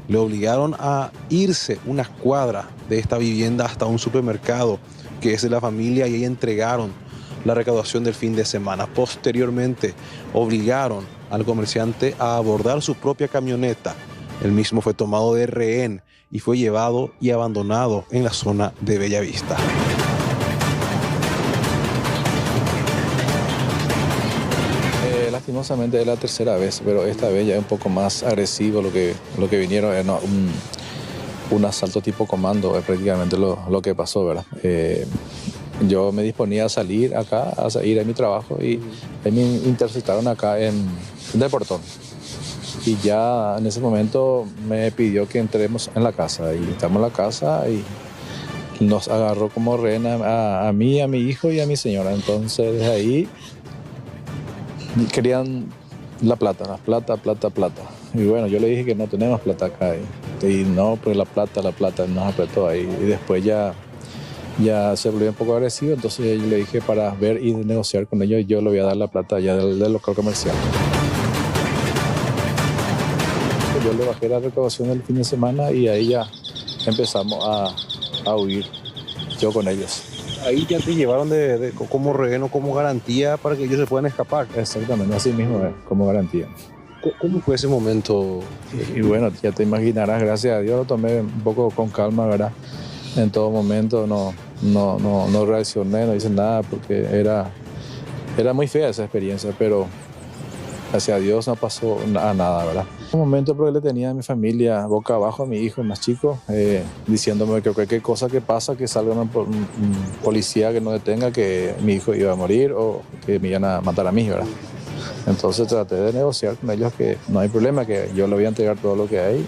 Le obligaron a irse unas cuadras de esta vivienda hasta un supermercado que es de la familia y ahí entregaron la recaudación del fin de semana. Posteriormente obligaron al comerciante a abordar su propia camioneta. El mismo fue tomado de rehén y fue llevado y abandonado en la zona de Bellavista. Lastimosamente es la tercera vez, pero esta vez ya es un poco más agresivo lo que vinieron. Un asalto tipo comando es prácticamente lo que pasó, ¿verdad? Yo me disponía a salir acá, a ir a mi trabajo y me interceptaron acá en el portón. Y ya en ese momento me pidió que entremos en la casa y entramos en la casa y nos agarró como rehén a mí, a mi hijo y a mi señora. Entonces desde ahí querían la plata. Y bueno, yo le dije que no tenemos plata acá y no, pues la plata nos apretó ahí. Y después ya se volvió un poco agresivo, entonces yo le dije para ver y negociar con ellos, yo le voy a dar la plata ya del local comercial. Yo le bajé la recaudación el fin de semana y ahí ya empezamos a huir, yo con ellos. Ahí ya te llevaron como rehén o como garantía para que ellos se puedan escapar. Exactamente, así mismo es, como garantía. ¿Cómo fue ese momento? Y bueno, ya te imaginarás, gracias a Dios lo tomé un poco con calma, ¿verdad? En todo momento no reaccioné, no hice nada porque era muy fea esa experiencia, pero gracias a Dios no pasó a nada, ¿verdad? Un momento porque le tenía a mi familia boca abajo, a mi hijo más chico, diciéndome que cualquier cosa que pasa, que salga un policía que no detenga, que mi hijo iba a morir o que me iban a matar a mí, ¿verdad? Entonces traté de negociar con ellos que no hay problema, que yo le voy a entregar todo lo que hay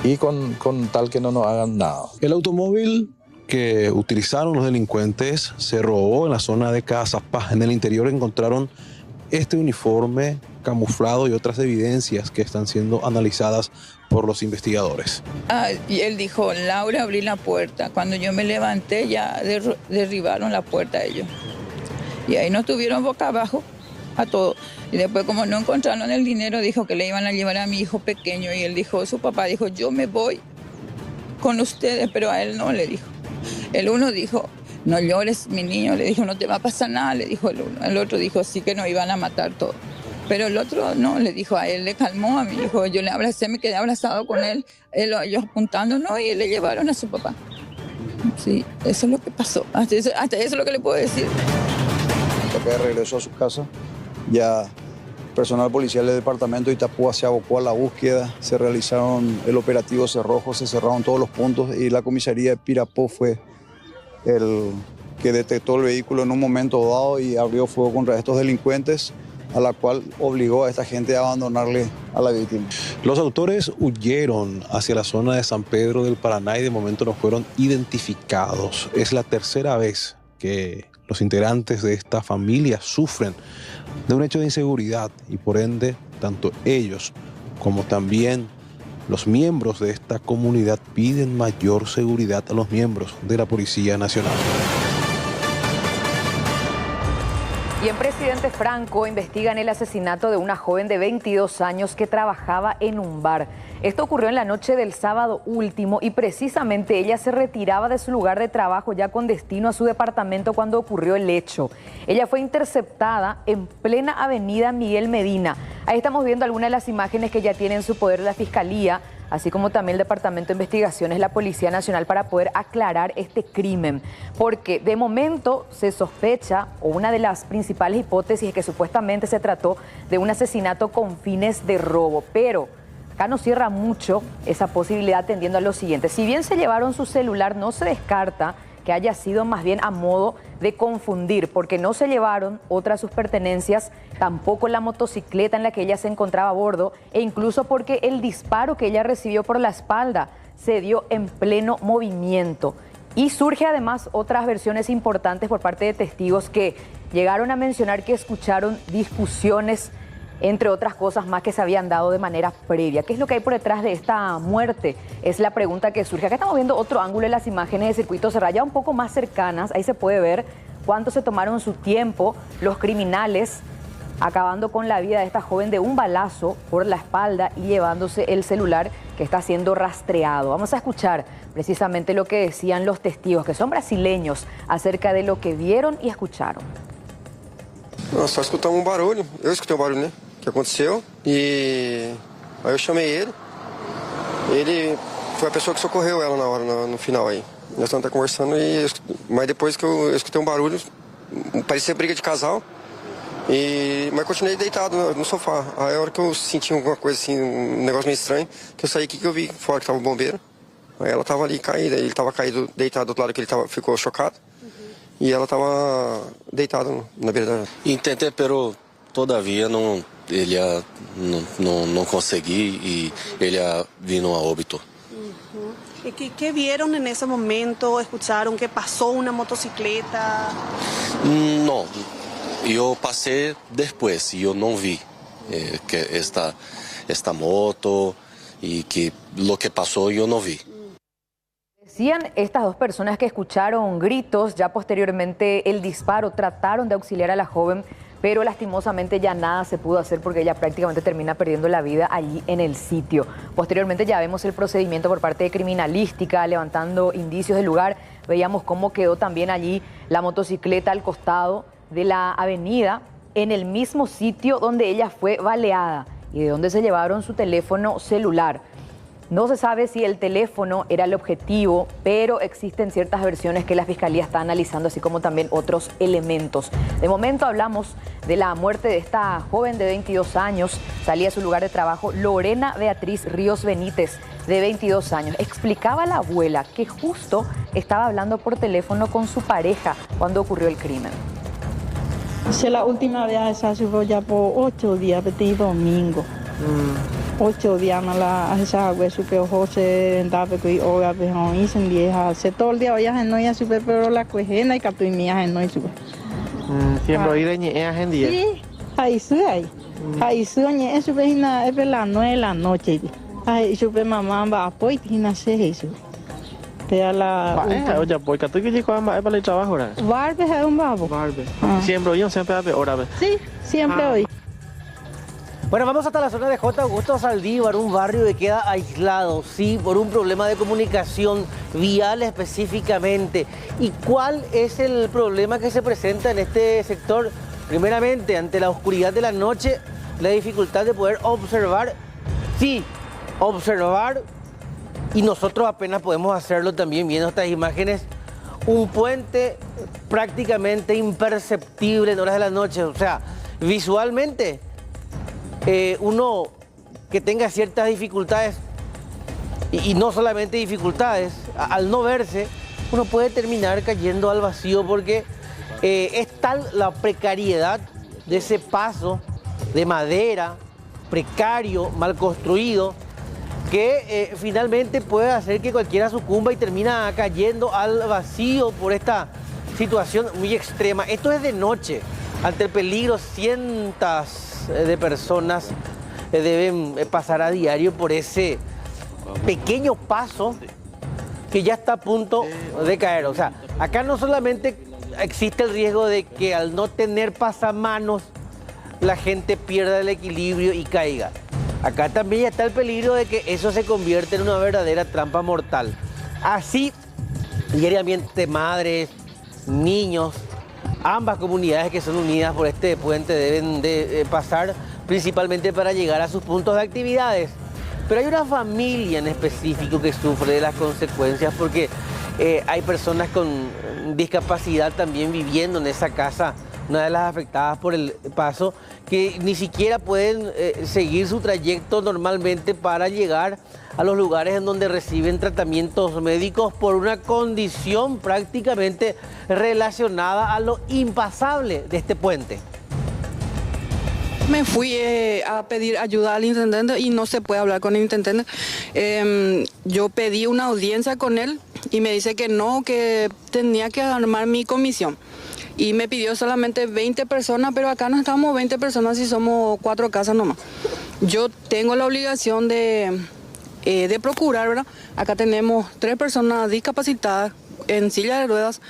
y con tal que no nos hagan nada. El automóvil que utilizaron los delincuentes se robó en la zona de Casas Paz. En el interior encontraron este uniforme camuflado y otras evidencias que están siendo analizadas por los investigadores. Y él dijo, Laura, abrí la puerta. Cuando yo me levanté ya derribaron la puerta ellos. Y ahí nos tuvieron boca abajo a todos. Y después, como no encontraron el dinero, dijo que le iban a llevar a mi hijo pequeño. Y él dijo, su papá dijo, yo me voy con ustedes, pero a él no, le dijo. El uno dijo, no llores, mi niño, le dijo, no te va a pasar nada, le dijo el uno. El otro dijo, sí, que nos iban a matar todos. Pero el otro no, le dijo, a él le calmó a mi hijo. Yo le abracé, me quedé abrazado con él, ellos apuntándonos y le llevaron a su papá. Sí, eso es lo que pasó. Hasta eso es lo que le puedo decir. De regreso a su casa, ya personal policial del departamento de Itapúa se abocó a la búsqueda, se realizaron el operativo Cerrojo, se cerraron todos los puntos y la comisaría de Pirapó fue el que detectó el vehículo en un momento dado y abrió fuego contra estos delincuentes, a la cual obligó a esta gente a abandonarle a la víctima. Los autores huyeron hacia la zona de San Pedro del Paraná y de momento no fueron identificados. Es la tercera vez que los integrantes de esta familia sufren de un hecho de inseguridad y por ende tanto ellos como también los miembros de esta comunidad piden mayor seguridad a los miembros de la Policía Nacional. Y en Presidente Franco investigan el asesinato de una joven de 22 años que trabajaba en un bar. Esto ocurrió en la noche del sábado último y precisamente ella se retiraba de su lugar de trabajo ya con destino a su departamento cuando ocurrió el hecho. Ella fue interceptada en plena avenida Miguel Medina. Ahí estamos viendo algunas de las imágenes que ya tiene en su poder la Fiscalía, así como también el Departamento de Investigaciones, la Policía Nacional, para poder aclarar este crimen. Porque de momento se sospecha, o una de las principales hipótesis es que supuestamente se trató de un asesinato con fines de robo, pero acá no cierra mucho esa posibilidad atendiendo a lo siguiente. Si bien se llevaron su celular, no se descarta que haya sido más bien a modo de confundir, porque no se llevaron otras sus pertenencias, tampoco la motocicleta en la que ella se encontraba a bordo, e incluso porque el disparo que ella recibió por la espalda se dio en pleno movimiento. Y surge además otras versiones importantes por parte de testigos que llegaron a mencionar que escucharon discusiones, entre otras cosas más, que se habían dado de manera previa. ¿Qué es lo que hay por detrás de esta muerte? Es la pregunta que surge. Acá estamos viendo otro ángulo de las imágenes de Circuito Cerrado, ya un poco más cercanas. Ahí se puede ver cuánto se tomaron su tiempo los criminales, acabando con la vida de esta joven de un balazo por la espalda y llevándose el celular que está siendo rastreado. Vamos a escuchar precisamente lo que decían los testigos, que son brasileños, acerca de lo que vieron y escucharon. Nós só escutamos barulho, eu escutei barulho, né, que aconteceu, e aí eu chamei ele foi a pessoa que socorreu ela na hora, no final aí. Nós estamos até conversando, mas depois que eu escutei barulho, parecia briga de casal, mas continuei deitado no sofá. Aí a hora que eu senti alguma coisa assim, negócio meio estranho, que eu saí aqui, que eu vi fora que estava o bombeiro, aí ela estava ali caída, ele estava caído, deitado do outro lado, que ele ficou chocado. E ela estava deitada na beira. Intentei, pero todavia ele não consegui e ele vino a óbito. ¿Qué vieron en ese momento? ¿Escucharon que pasó una motocicleta? Não, eu passei depois e eu não vi que esta moto e que lo que passou eu não vi. Decían estas dos personas que escucharon gritos, ya posteriormente el disparo, trataron de auxiliar a la joven, pero lastimosamente ya nada se pudo hacer porque ella prácticamente termina perdiendo la vida allí en el sitio. Posteriormente ya vemos el procedimiento por parte de criminalística, levantando indicios del lugar. Veíamos cómo quedó también allí la motocicleta al costado de la avenida, en el mismo sitio donde ella fue baleada y de donde se llevaron su teléfono celular. No se sabe si el teléfono era el objetivo, pero existen ciertas versiones que la Fiscalía está analizando, así como también otros elementos. De momento hablamos de la muerte de esta joven de 22 años. Salía de su lugar de trabajo Lorena Beatriz Ríos Benítez, de 22 años. Explicaba a la abuela que justo estaba hablando por teléfono con su pareja cuando ocurrió el crimen. La última vez se fue ya por 8 días, petit domingo. 8 días no la esa agua supe José andaba que hoy pero hizo vieja se todo el día hoy no ya supe pero la cuejena y captu mía no supe siempre ir en día sí Ahí sueña, eso es las 9 de la noche. Ahí supe mamá va a poder hacer eso. Pero la. Oye, porque tú que llegó a para el trabajo ahora. Barbe es un babo. Barbe. Siempre hoy, siempre a hora. Sí, siempre hoy. Bueno, vamos hasta la zona de J. Augusto Saldívar, un barrio que queda aislado, sí, por un problema de comunicación vial específicamente. ¿Y cuál es el problema que se presenta en este sector? Primeramente, ante la oscuridad de la noche, la dificultad de poder observar, sí, observar, y nosotros apenas podemos hacerlo también viendo estas imágenes, un puente prácticamente imperceptible en horas de la noche. O sea, visualmente, uno que tenga ciertas dificultades, y no solamente dificultades, al no verse, uno puede terminar cayendo al vacío porque es tal la precariedad de ese paso de madera, precario, mal construido, que finalmente puede hacer que cualquiera sucumba y termina cayendo al vacío por esta situación muy extrema. Esto es de noche. Ante el peligro, cientos de personas deben pasar a diario por ese pequeño paso que ya está a punto de caer. O sea, acá no solamente existe el riesgo de que al no tener pasamanos la gente pierda el equilibrio y caiga. Acá también está el peligro de que eso se convierta en una verdadera trampa mortal. Así, diariamente madres, niños, ambas comunidades que son unidas por este puente deben de pasar principalmente para llegar a sus puntos de actividades. Pero hay una familia en específico que sufre de las consecuencias porque hay personas con discapacidad también viviendo en esa casa, una de las afectadas por el paso, que ni siquiera pueden seguir su trayecto normalmente para llegar a los lugares en donde reciben tratamientos médicos por una condición prácticamente relacionada a lo impasable de este puente. Me fui a pedir ayuda al intendente y no se puede hablar con el intendente. Yo pedí una audiencia con él y me dice que no, que tenía que armar mi comisión. Y me pidió solamente 20 personas, pero acá no estamos 20 personas y somos 4 casas nomás. Yo tengo la obligación de procurar, ¿verdad? Acá tenemos 3 personas discapacitadas en silla de ruedas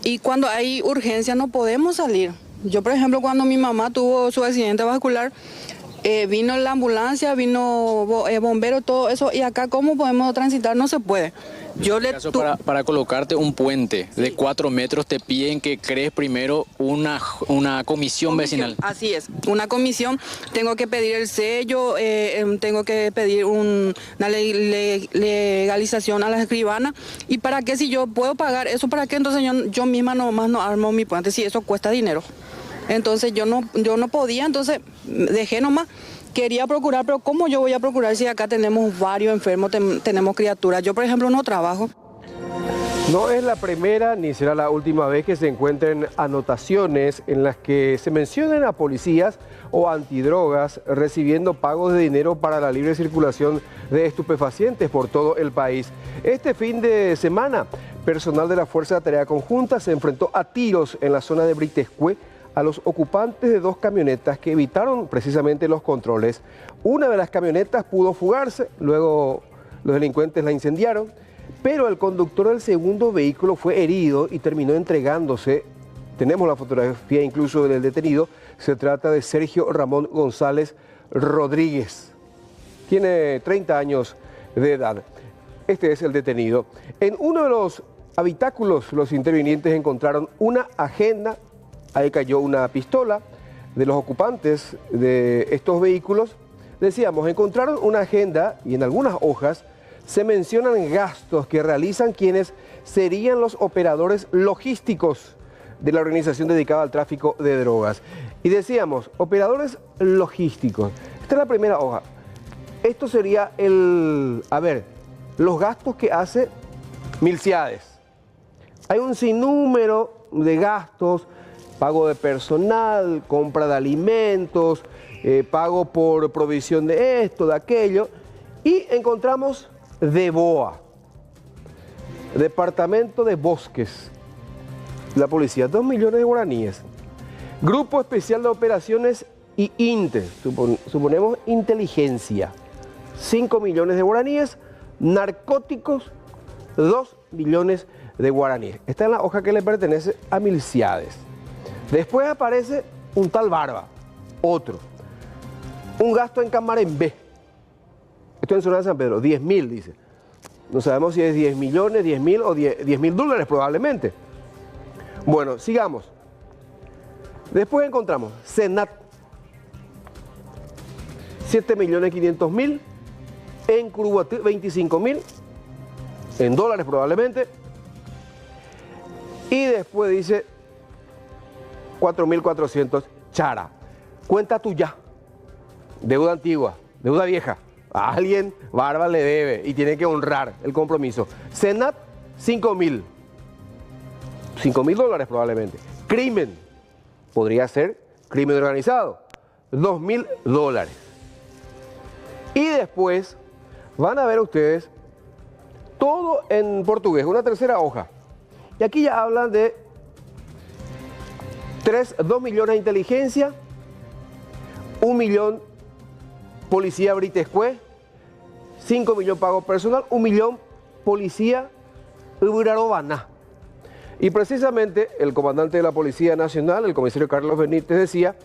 y cuando hay urgencia no podemos salir. Yo, por ejemplo, cuando mi mamá tuvo su accidente vascular, vino la ambulancia, vino bombero, todo eso, y acá ¿cómo podemos transitar? No se puede. Yo le para colocarte un puente de 4 metros te piden que crees primero una comisión vecinal. Así es, una comisión, tengo que pedir el sello, tengo que pedir una legalización a la escribana. ¿Y para qué si yo puedo pagar eso? ¿Para qué? Entonces yo misma nomás no armo mi puente, si eso cuesta dinero. Entonces yo no podía, entonces dejé nomás. Quería procurar, pero ¿cómo yo voy a procurar si acá tenemos varios enfermos, tenemos criaturas? Yo, por ejemplo, no trabajo. No es la primera ni será la última vez que se encuentren anotaciones en las que se mencionen a policías o antidrogas recibiendo pagos de dinero para la libre circulación de estupefacientes por todo el país. Este fin de semana, personal de la Fuerza de Tarea Conjunta se enfrentó a tiros en la zona de Britescue a los ocupantes de 2 camionetas que evitaron precisamente los controles. Una de las camionetas pudo fugarse, luego los delincuentes la incendiaron, pero el conductor del segundo vehículo fue herido y terminó entregándose. Tenemos la fotografía incluso del detenido. Se trata de Sergio Ramón González Rodríguez. Tiene 30 años de edad. Este es el detenido. En uno de los habitáculos, los intervinientes encontraron una agenda. Ahí cayó una pistola de los ocupantes de estos vehículos. Decíamos, encontraron una agenda y en algunas hojas se mencionan gastos que realizan quienes serían los operadores logísticos de la organización dedicada al tráfico de drogas. Y decíamos, operadores logísticos. Esta es la primera hoja. Esto sería los gastos que hace Milciades. Hay un sinnúmero de gastos. Pago de personal, compra de alimentos, pago por provisión de esto, de aquello. Y encontramos DEBOA, Departamento de Bosques, la policía, 2 millones de guaraníes. Grupo Especial de Operaciones y INTE, suponemos inteligencia, 5 millones de guaraníes, narcóticos, 2 millones de guaraníes. Está en la hoja que le pertenece a Milciades. Después aparece un tal Barba, otro. Un gasto en Camarembé. Esto en zona de San Pedro, 10.000 dice. No sabemos si es 10 millones, 10.000 o 10.000 dólares probablemente. Bueno, sigamos. Después encontramos Senat, 7.500.000. En Curuguatí, 25.000. En dólares probablemente. Y después dice 4.400 Chara. Cuenta tuya. Deuda antigua, deuda vieja. A alguien Barba le debe y tiene que honrar el compromiso. Senat, 5.000. 5.000 dólares probablemente. Crimen. Podría ser crimen organizado. 2.000 dólares. Y después van a ver ustedes todo en portugués, una tercera hoja. Y aquí ya hablan de 2 millones de inteligencia, 1 millón policía Britescue, 5 millones pago personal, 1 millón policía Ubirarobana. Y precisamente el comandante de la Policía Nacional, el comisario Carlos Benítez, decía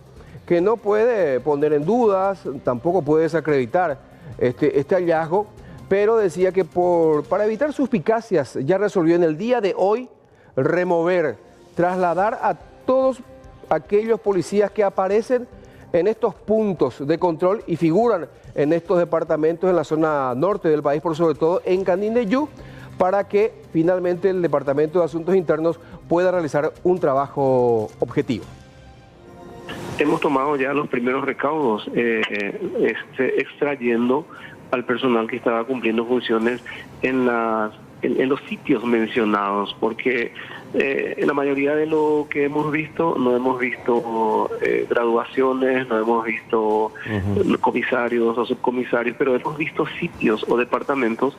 que no puede poner en dudas, tampoco puede desacreditar este hallazgo, pero decía que para evitar suspicacias ya resolvió en el día de hoy remover, trasladar a todos aquellos policías que aparecen en estos puntos de control y figuran en estos departamentos en la zona norte del país, por sobre todo en Canindeyú, para que finalmente el Departamento de Asuntos Internos pueda realizar un trabajo objetivo. Hemos tomado ya los primeros recaudos, extrayendo al personal que estaba cumpliendo funciones en los sitios mencionados, porque en la mayoría de lo que hemos visto, no hemos visto graduaciones, no hemos visto comisarios o subcomisarios, pero hemos visto sitios o departamentos.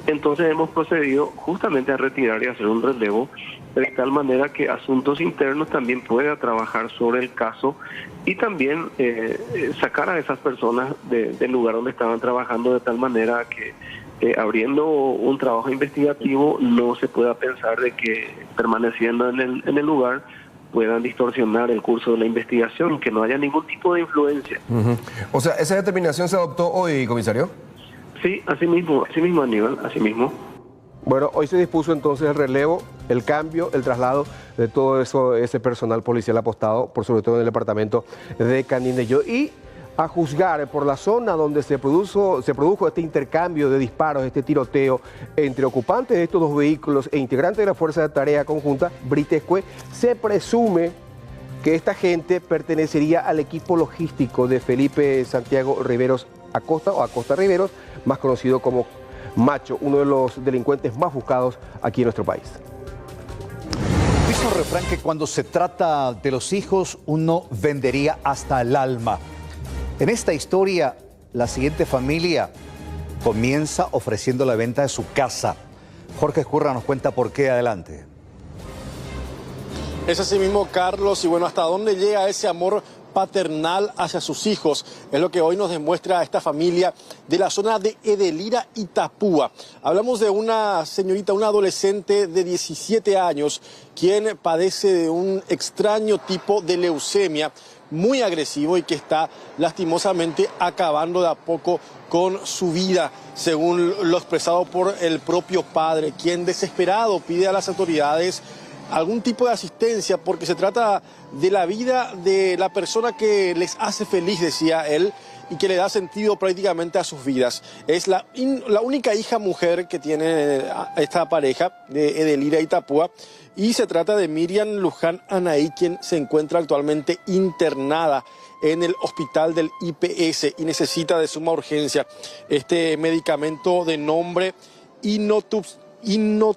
Entonces hemos procedido justamente a retirar y hacer un relevo, de tal manera que Asuntos Internos también pueda trabajar sobre el caso y también sacar a esas personas del lugar donde estaban trabajando, de tal manera que abriendo un trabajo investigativo no se pueda pensar de que permaneciendo en el lugar puedan distorsionar el curso de la investigación, que no haya ningún tipo de influencia. O sea, ¿esa determinación se adoptó hoy, comisario? Sí, así mismo Aníbal, así mismo. Bueno, hoy se dispuso entonces el relevo, el cambio, el traslado de todo ese personal policial apostado, por sobre todo en el departamento de Canindeyú. Y a juzgar por la zona donde se produjo este intercambio de disparos, este tiroteo entre ocupantes de estos dos vehículos e integrantes de la Fuerza de Tarea Conjunta, Britescue, se presume que esta gente pertenecería al equipo logístico de Felipe Santiago Riveros Acosta, o Acosta Riveros, más conocido como Macho, uno de los delincuentes más buscados aquí en nuestro país. Dice un refrán que cuando se trata de los hijos, uno vendería hasta el alma. En esta historia, la siguiente familia comienza ofreciendo la venta de su casa. Jorge Escurra nos cuenta por qué. Adelante. Es así mismo, Carlos, y bueno, ¿hasta dónde llega ese amor paternal hacia sus hijos? Es lo que hoy nos demuestra esta familia de la zona de Edelira, Itapúa. Hablamos de una señorita, una adolescente de 17 años, quien padece de un extraño tipo de leucemia, muy agresivo y que está lastimosamente acabando de a poco con su vida, según lo expresado por el propio padre, quien desesperado pide a las autoridades algún tipo de asistencia porque se trata de la vida de la persona que les hace feliz, decía él, y que le da sentido prácticamente a sus vidas. Es la única hija mujer que tiene esta pareja de Edelira Itapúa, y se trata de Miriam Luján Anaí, quien se encuentra actualmente internada en el hospital del IPS y necesita de suma urgencia este medicamento de nombre Inotuzumab.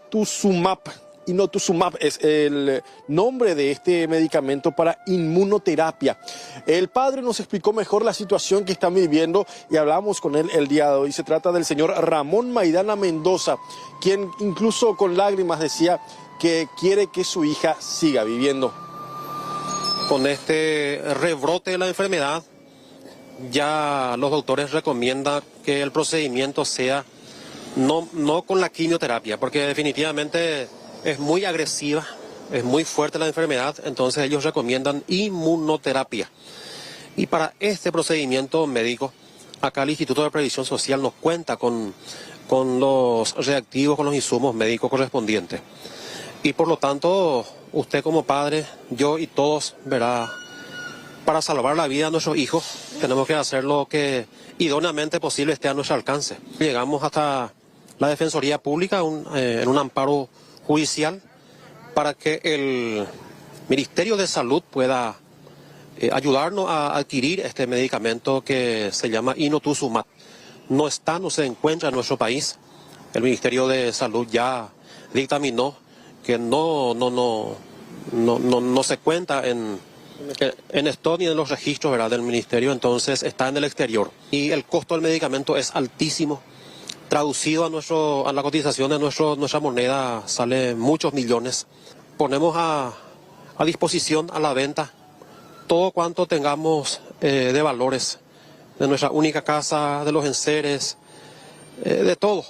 Inotuzumab es el nombre de este medicamento para inmunoterapia. El padre nos explicó mejor la situación que están viviendo y hablamos con él el día de hoy. Se trata del señor Ramón Maidana Mendoza, quien incluso con lágrimas decía que quiere que su hija siga viviendo. Con este rebrote de la enfermedad, ya los doctores recomiendan que el procedimiento sea no con la quimioterapia, porque definitivamente es muy agresiva, es muy fuerte la enfermedad, entonces ellos recomiendan inmunoterapia. Y para este procedimiento médico, acá el Instituto de Previsión Social nos cuenta con los reactivos, con los insumos médicos correspondientes. Y por lo tanto, usted como padre, yo y todos, verá, para salvar la vida de nuestros hijos, tenemos que hacer lo que idóneamente posible esté a nuestro alcance. Llegamos hasta la Defensoría Pública en un amparo judicial para que el Ministerio de Salud pueda ayudarnos a adquirir este medicamento que se llama Inotuzumab. No se encuentra en nuestro país. El Ministerio de Salud ya dictaminó que no se cuenta en esto ni en los registros, ¿verdad?, del ministerio, entonces está en el exterior. Y el costo del medicamento es altísimo. Traducido a la cotización de nuestra moneda sale muchos millones. Ponemos a disposición, a la venta, todo cuanto tengamos de valores, de nuestra única casa, de los enseres, de todo.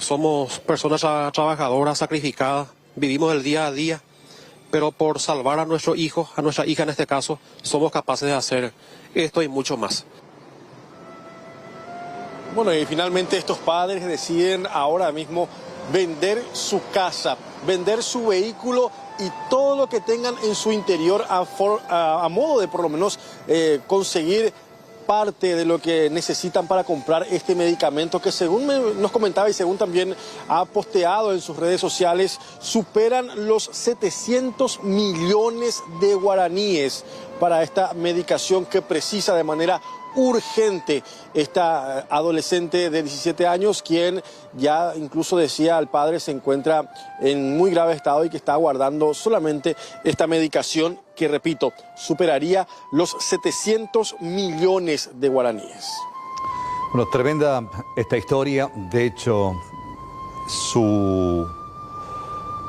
Somos personas trabajadoras, sacrificadas, vivimos el día a día, pero por salvar a nuestros hijos, a nuestra hija en este caso, somos capaces de hacer esto y mucho más. Bueno, y finalmente estos padres deciden ahora mismo vender su casa, vender su vehículo y todo lo que tengan en su interior a modo de por lo menos conseguir parte de lo que necesitan para comprar este medicamento que, según nos comentaba y según también ha posteado en sus redes sociales, superan los 700 millones de guaraníes para esta medicación que precisa de manera urgente esta adolescente de 17 años, quien ya incluso decía al padre se encuentra en muy grave estado y que está aguardando solamente esta medicación que, repito, superaría los 700 millones de guaraníes. Bueno, tremenda esta historia. De hecho, su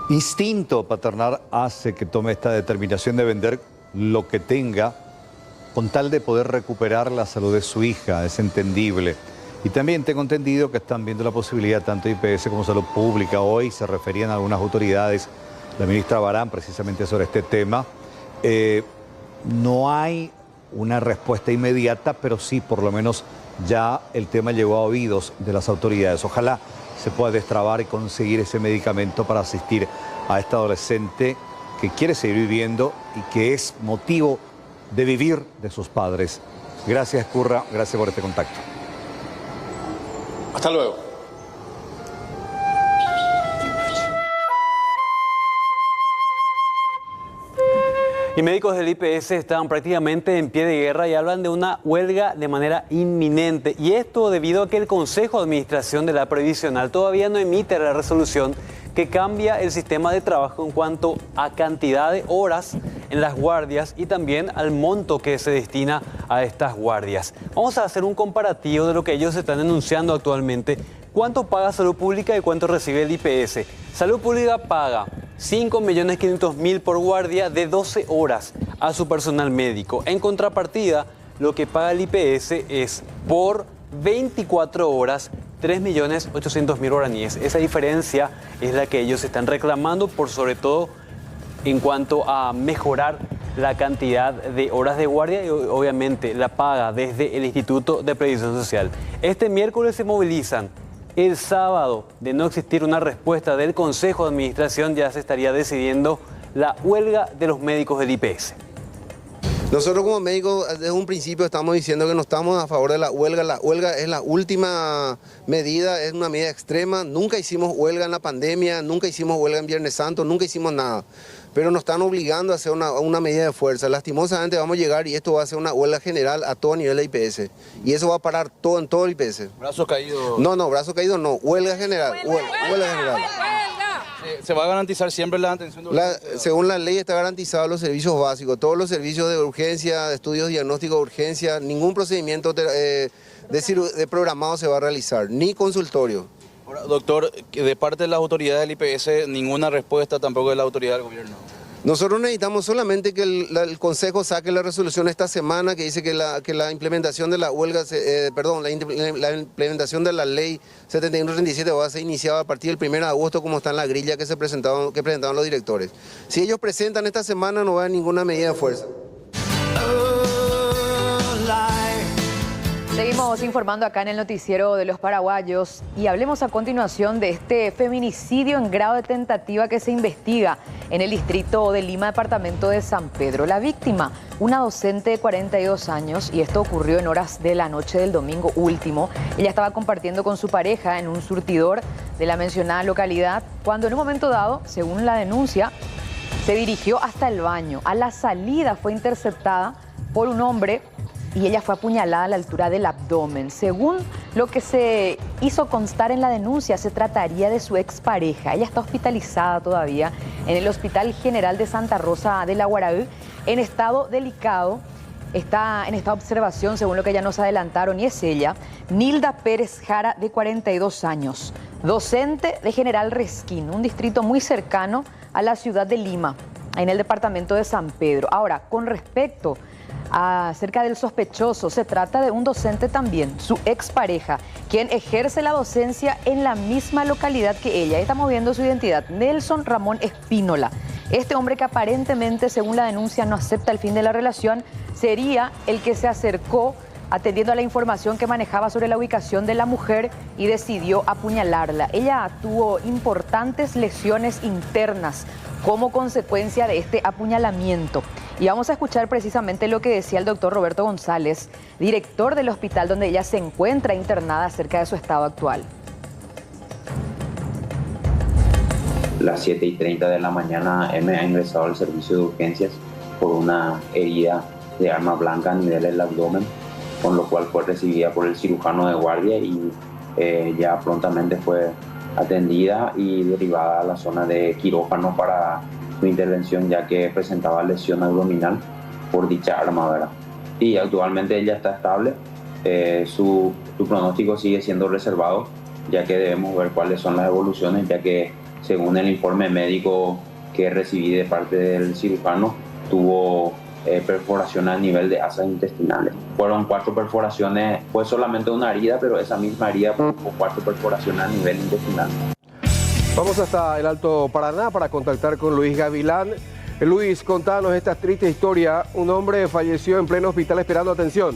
instinto paternal hace que tome esta determinación de vender lo que tenga con tal de poder recuperar la salud de su hija. Es entendible. Y también tengo entendido que están viendo la posibilidad, tanto IPS como Salud Pública, hoy se referían a algunas autoridades, la ministra Barán, precisamente sobre este tema. No hay una respuesta inmediata, pero sí, por lo menos ya el tema llegó a oídos de las autoridades. Ojalá se pueda destrabar y conseguir ese medicamento para asistir a esta adolescente que quiere seguir viviendo y que es motivo de vivir de sus padres. Gracias, Curra, gracias por este contacto. Hasta luego. Y médicos del IPS están prácticamente en pie de guerra y hablan de una huelga de manera inminente. Y esto debido a que el Consejo de Administración de la Previsional todavía no emite la resolución que cambia el sistema de trabajo en cuanto a cantidad de horas en las guardias y también al monto que se destina a estas guardias. Vamos a hacer un comparativo de lo que ellos están denunciando actualmente. ¿Cuánto paga Salud Pública y cuánto recibe el IPS? Salud Pública paga 5.500.000 por guardia de 12 horas a su personal médico. En contrapartida, lo que paga el IPS es por 24 horas 3.800.000 guaraníes. Esa diferencia es la que ellos están reclamando, por sobre todo en cuanto a mejorar la cantidad de horas de guardia y obviamente la paga desde el Instituto de Previsión Social. Este miércoles se movilizan. El sábado, de no existir una respuesta del Consejo de Administración, ya se estaría decidiendo la huelga de los médicos del IPS. Nosotros como médicos desde un principio estamos diciendo que no estamos a favor de la huelga. La huelga es la última medida, es una medida extrema. Nunca hicimos huelga en la pandemia, nunca hicimos huelga en Viernes Santo, nunca hicimos nada. Pero nos están obligando a hacer una medida de fuerza. Lastimosamente vamos a llegar y esto va a ser una huelga general a todo nivel de IPS. Y eso va a parar todo en todo el IPS. ¿Brazos caídos? No, brazos caídos no, huelga general. Huelga general. ¿Se va a garantizar siempre la atención de urgencia? Según la ley está garantizado los servicios básicos, todos los servicios de urgencia, de estudios diagnósticos de urgencia, ningún procedimiento de programado se va a realizar, ni consultorio. Ahora, doctor, de parte de las autoridades del IPS, ninguna respuesta tampoco de la autoridad del gobierno. Nosotros necesitamos solamente que el Consejo saque la resolución esta semana que dice que la implementación de la huelga, la implementación de la ley 7137 va a ser iniciada a partir del 1 de agosto, como está en la grilla que presentaron los directores. Si ellos presentan esta semana, no va a haber ninguna medida de fuerza. Seguimos informando acá en el noticiero de los paraguayos y hablemos a continuación de este feminicidio en grado de tentativa que se investiga en el distrito de Lima, departamento de San Pedro. La víctima, una docente de 42 años, y esto ocurrió en horas de la noche del domingo último. Ella estaba compartiendo con su pareja en un surtidor de la mencionada localidad cuando en un momento dado, según la denuncia, se dirigió hasta el baño. A la salida fue interceptada por un hombre y ella fue apuñalada a la altura del abdomen. Según lo que se hizo constar en la denuncia, se trataría de su expareja. Ella está hospitalizada todavía en el Hospital General de Santa Rosa de la Guaraú en estado delicado. Está en esta observación, según lo que ya nos adelantaron, y es ella, Nilda Pérez Jara, de 42 años, docente de General Resquín, un distrito muy cercano a la ciudad de Lima, en el departamento de San Pedro. Ahora, con respecto acerca del sospechoso, se trata de un docente también, su expareja, quien ejerce la docencia en la misma localidad que ella. Estamos viendo su identidad, Nelson Ramón Espínola. Este hombre, que aparentemente, según la denuncia, no acepta el fin de la relación, sería el que se acercó atendiendo a la información que manejaba sobre la ubicación de la mujer y decidió apuñalarla. Ella tuvo importantes lesiones internas como consecuencia de este apuñalamiento. Y vamos a escuchar precisamente lo que decía el doctor Roberto González, director del hospital donde ella se encuentra internada, acerca de su estado actual. Las 7:30 de la mañana, me ha ingresado al servicio de urgencias por una herida de arma blanca a nivel del abdomen, con lo cual fue recibida por el cirujano de guardia y ya prontamente fue atendida y derivada a la zona de quirófano para su intervención, ya que presentaba lesión abdominal por dicha arma, ¿verdad? Y actualmente ella está estable. Su pronóstico sigue siendo reservado, ya que debemos ver cuáles son las evoluciones, ya que según el informe médico que recibí de parte del cirujano, tuvo perforación a nivel de asas intestinales. Fueron 4 perforaciones, fue solamente una herida, pero esa misma herida provocó 4 perforaciones a nivel intestinal. Vamos hasta el Alto Paraná para contactar con Luis Gavilán. Luis, contanos esta triste historia. Un hombre falleció en pleno hospital esperando atención.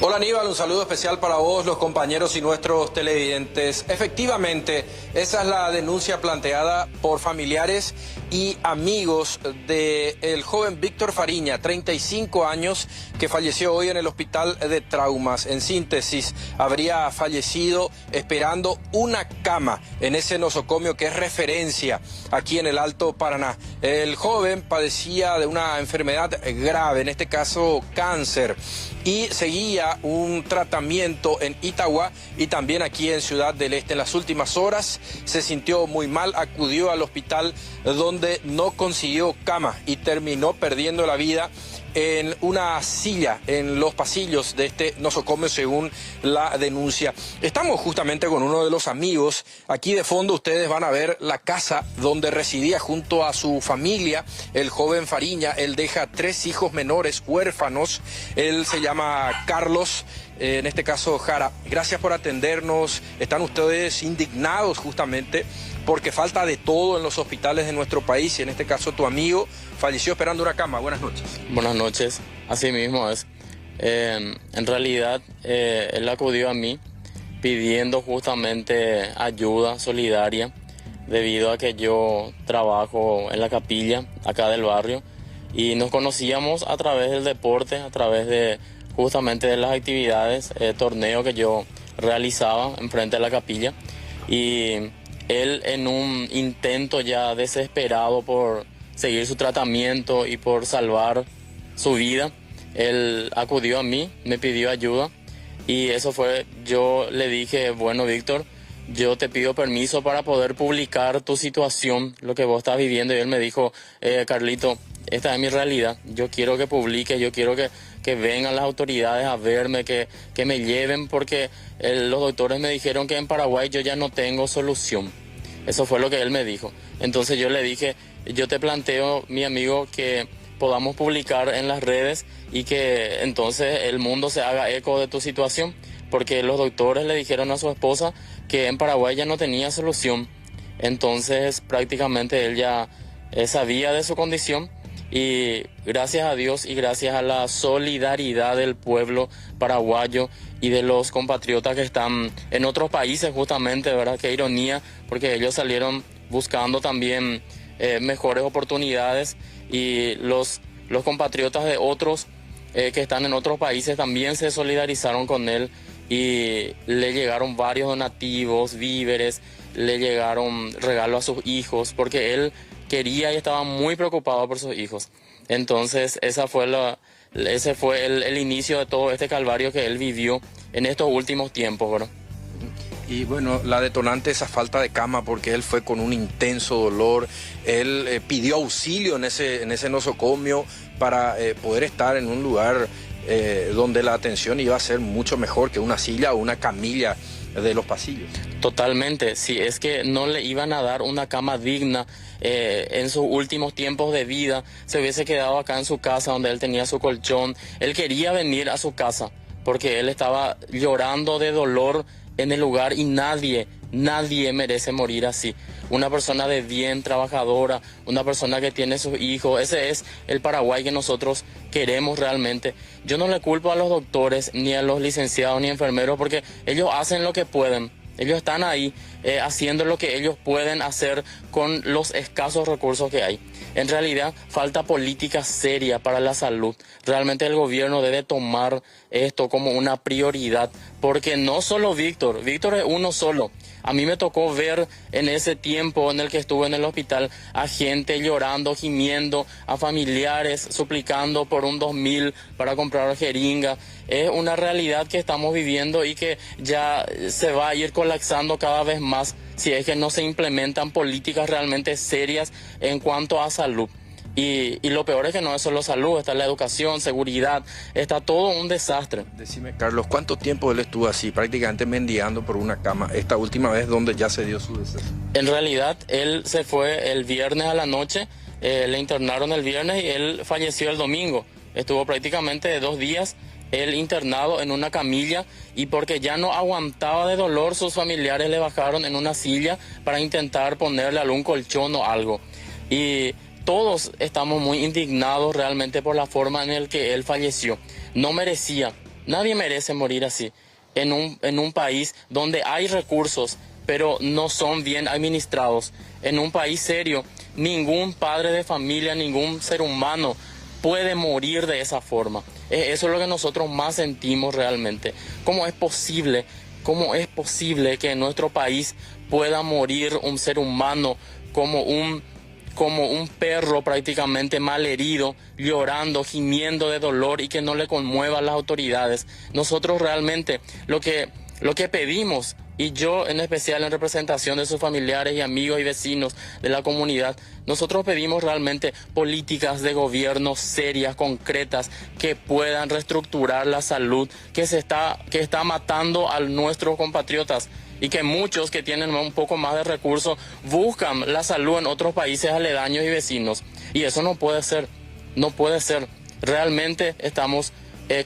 Hola Aníbal, un saludo especial para vos, los compañeros y nuestros televidentes. Efectivamente, esa es la denuncia planteada por familiares y amigos del joven Víctor Fariña, 35 años, que falleció hoy en el hospital de traumas. En síntesis, habría fallecido esperando una cama en ese nosocomio que es referencia aquí en el Alto Paraná. El joven padecía de una enfermedad grave, en este caso cáncer, y seguía un tratamiento en Itagua y también aquí en Ciudad del Este. En las últimas horas se sintió muy mal, acudió al hospital donde no consiguió cama y terminó perdiendo la vida en una silla en los pasillos de este nosocomio, según la denuncia. Estamos justamente con uno de los amigos. Aquí de fondo ustedes van a ver la casa donde residía junto a su familia el joven Fariña. Él deja 3 hijos menores huérfanos. Él se llama Carlos, en este caso Jara. Gracias por atendernos. Están ustedes indignados justamente porque falta de todo en los hospitales de nuestro país, y en este caso tu amigo falleció esperando una cama. Buenas noches. Buenas noches, así mismo es. En realidad, él acudió a mí pidiendo justamente ayuda solidaria, debido a que yo trabajo en la capilla acá del barrio y nos conocíamos a través del deporte, a través de justamente de las actividades, torneo que yo realizaba enfrente de la capilla, y él, en un intento ya desesperado por seguir su tratamiento y por salvar su vida, él acudió a mí, me pidió ayuda, y eso fue, yo le dije, bueno, Víctor, yo te pido permiso para poder publicar tu situación, lo que vos estás viviendo, y él me dijo, Carlito, esta es mi realidad, yo quiero que publique, yo quiero que vengan las autoridades a verme, que me lleven, porque los doctores me dijeron que en Paraguay yo ya no tengo solución. Eso fue lo que él me dijo. Entonces yo le dije, yo te planteo, mi amigo, que podamos publicar en las redes y que entonces el mundo se haga eco de tu situación, porque los doctores le dijeron a su esposa que en Paraguay ya no tenía solución. Entonces prácticamente él ya sabía de su condición, y gracias a Dios y gracias a la solidaridad del pueblo paraguayo y de los compatriotas que están en otros países, justamente, ¿verdad? Qué ironía, porque ellos salieron buscando también mejores oportunidades, y los compatriotas de otros que están en otros países también se solidarizaron con él, y le llegaron varios donativos, víveres, le llegaron regalos a sus hijos, porque él quería y estaba muy preocupado por sus hijos. Entonces ese fue el inicio de todo este calvario que él vivió en estos últimos tiempos, ¿verdad? Y bueno, la detonante es esa falta de cama, porque él fue con un intenso dolor. Él pidió auxilio en ese nosocomio para poder estar en un lugar donde la atención iba a ser mucho mejor que una silla o una camilla de los pasillos. Totalmente, si es que no le iban a dar una cama digna en sus últimos tiempos de vida, se hubiese quedado acá en su casa donde él tenía su colchón. Él quería venir a su casa porque él estaba llorando de dolor en el lugar, y nadie merece morir así. Una persona de bien, trabajadora, una persona que tiene sus hijos, ese es el Paraguay que nosotros queremos realmente. Yo no le culpo a los doctores, ni a los licenciados, ni enfermeros, porque ellos hacen lo que pueden. Ellos están ahí haciendo lo que ellos pueden hacer con los escasos recursos que hay. En realidad falta política seria para la salud. Realmente el gobierno debe tomar esto como una prioridad, porque no solo Víctor es uno solo. A mí me tocó ver en ese tiempo en el que estuve en el hospital a gente llorando, gimiendo, a familiares suplicando por un 2.000 para comprar jeringa. Es una realidad que estamos viviendo y que ya se va a ir colapsando cada vez más si es que no se implementan políticas realmente serias en cuanto a salud. Y lo peor es que no es solo salud, está la educación, seguridad, está todo un desastre. Decime, Carlos, ¿cuánto tiempo él estuvo así, prácticamente mendigando por una cama, esta última vez donde ya se dio su deceso? En realidad, él se fue el viernes a la noche, le internaron el viernes y él falleció el domingo. Estuvo prácticamente 2 días él internado en una camilla, y porque ya no aguantaba de dolor, sus familiares le bajaron en una silla para intentar ponerle algún colchón o algo. Y todos estamos muy indignados realmente por la forma en la que él falleció. No merecía, nadie merece morir así, en un país donde hay recursos, pero no son bien administrados. En un país serio, ningún padre de familia, ningún ser humano puede morir de esa forma. Eso es lo que nosotros más sentimos realmente. ¿Cómo es posible que en nuestro país pueda morir un ser humano como un perro prácticamente malherido, llorando, gimiendo de dolor, y que no le conmueva a las autoridades? Nosotros realmente lo que pedimos, y yo en especial en representación de sus familiares y amigos y vecinos de la comunidad, nosotros pedimos realmente políticas de gobierno serias, concretas, que puedan reestructurar la salud que está matando a nuestros compatriotas, y que muchos que tienen un poco más de recursos buscan la salud en otros países aledaños y vecinos. Y eso no puede ser, no puede ser. Realmente estamos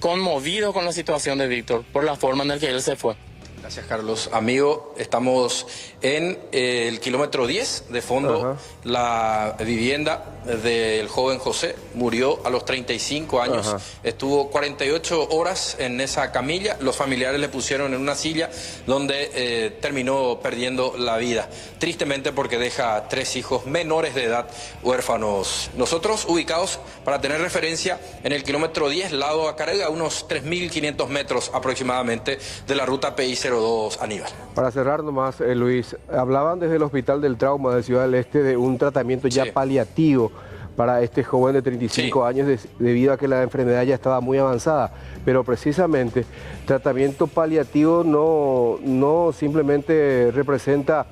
conmovidos con la situación de Víctor por la forma en la que él se fue. Gracias, Carlos. Amigo, estamos en el kilómetro 10 de fondo. La vivienda del joven José murió a los 35 años. Estuvo 48 horas en esa camilla. Los familiares le pusieron en una silla donde terminó perdiendo la vida. Tristemente, porque deja 3 hijos menores de edad huérfanos. Nosotros ubicados, para tener referencia, en el kilómetro 10, lado a Carega, unos 3.500 metros aproximadamente de la ruta PI-02 Aníbal. Para cerrar nomás, Luis, hablaban desde el Hospital del Trauma de Ciudad del Este de un tratamiento ya paliativo para este joven de 35 años debido a que la enfermedad ya estaba muy avanzada. Pero precisamente tratamiento paliativo no simplemente representa,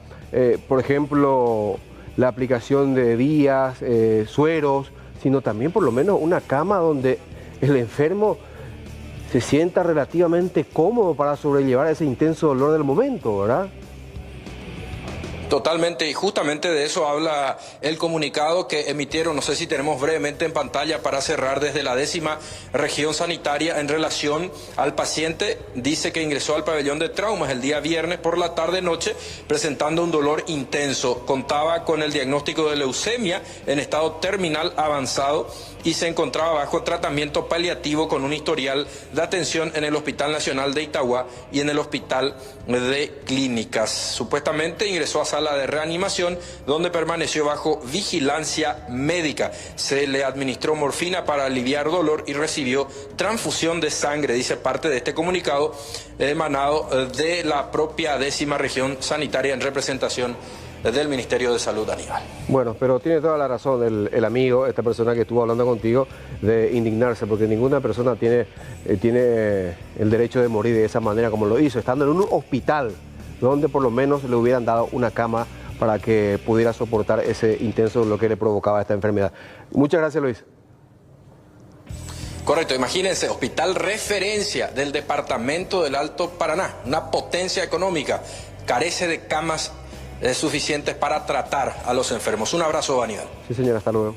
por ejemplo, la aplicación de días, sueros, sino también por lo menos una cama donde el enfermo se sienta relativamente cómodo para sobrellevar ese intenso dolor del momento, ¿verdad? Totalmente, y justamente de eso habla el comunicado que emitieron, no sé si tenemos brevemente en pantalla para cerrar, desde la 10ª región sanitaria en relación al paciente. Dice que ingresó al pabellón de traumas el día viernes por la tarde-noche presentando un dolor intenso. Contaba con el diagnóstico de leucemia en estado terminal avanzado y se encontraba bajo tratamiento paliativo con un historial de atención en el Hospital Nacional de Itagua y en el Hospital de Clínicas. Supuestamente ingresó a sala de reanimación donde permaneció bajo vigilancia médica. Se le administró morfina para aliviar dolor y recibió transfusión de sangre, dice parte de este comunicado emanado de la propia 10ª región sanitaria en representación del Ministerio de Salud, Aníbal. Bueno, pero tiene toda la razón el amigo, esta persona que estuvo hablando contigo, de indignarse, porque ninguna persona tiene el derecho de morir de esa manera como lo hizo, estando en un hospital donde por lo menos le hubieran dado una cama para que pudiera soportar ese intenso lo que le provocaba esta enfermedad. Muchas gracias, Luis. Correcto, imagínense, hospital referencia del departamento del Alto Paraná, una potencia económica, carece de camas suficientes para tratar a los enfermos. Un abrazo, Aníbal. Sí, señora, hasta luego.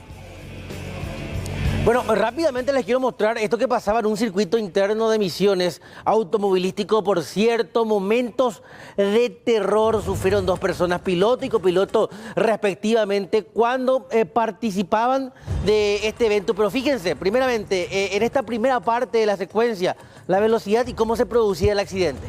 Bueno, rápidamente les quiero mostrar esto que pasaba en un circuito interno de Misiones automovilístico. Por cierto, momentos de terror sufrieron dos personas, piloto y copiloto respectivamente, cuando participaban de este evento. Pero fíjense, primeramente, en esta primera parte de la secuencia, la velocidad y cómo se producía el accidente.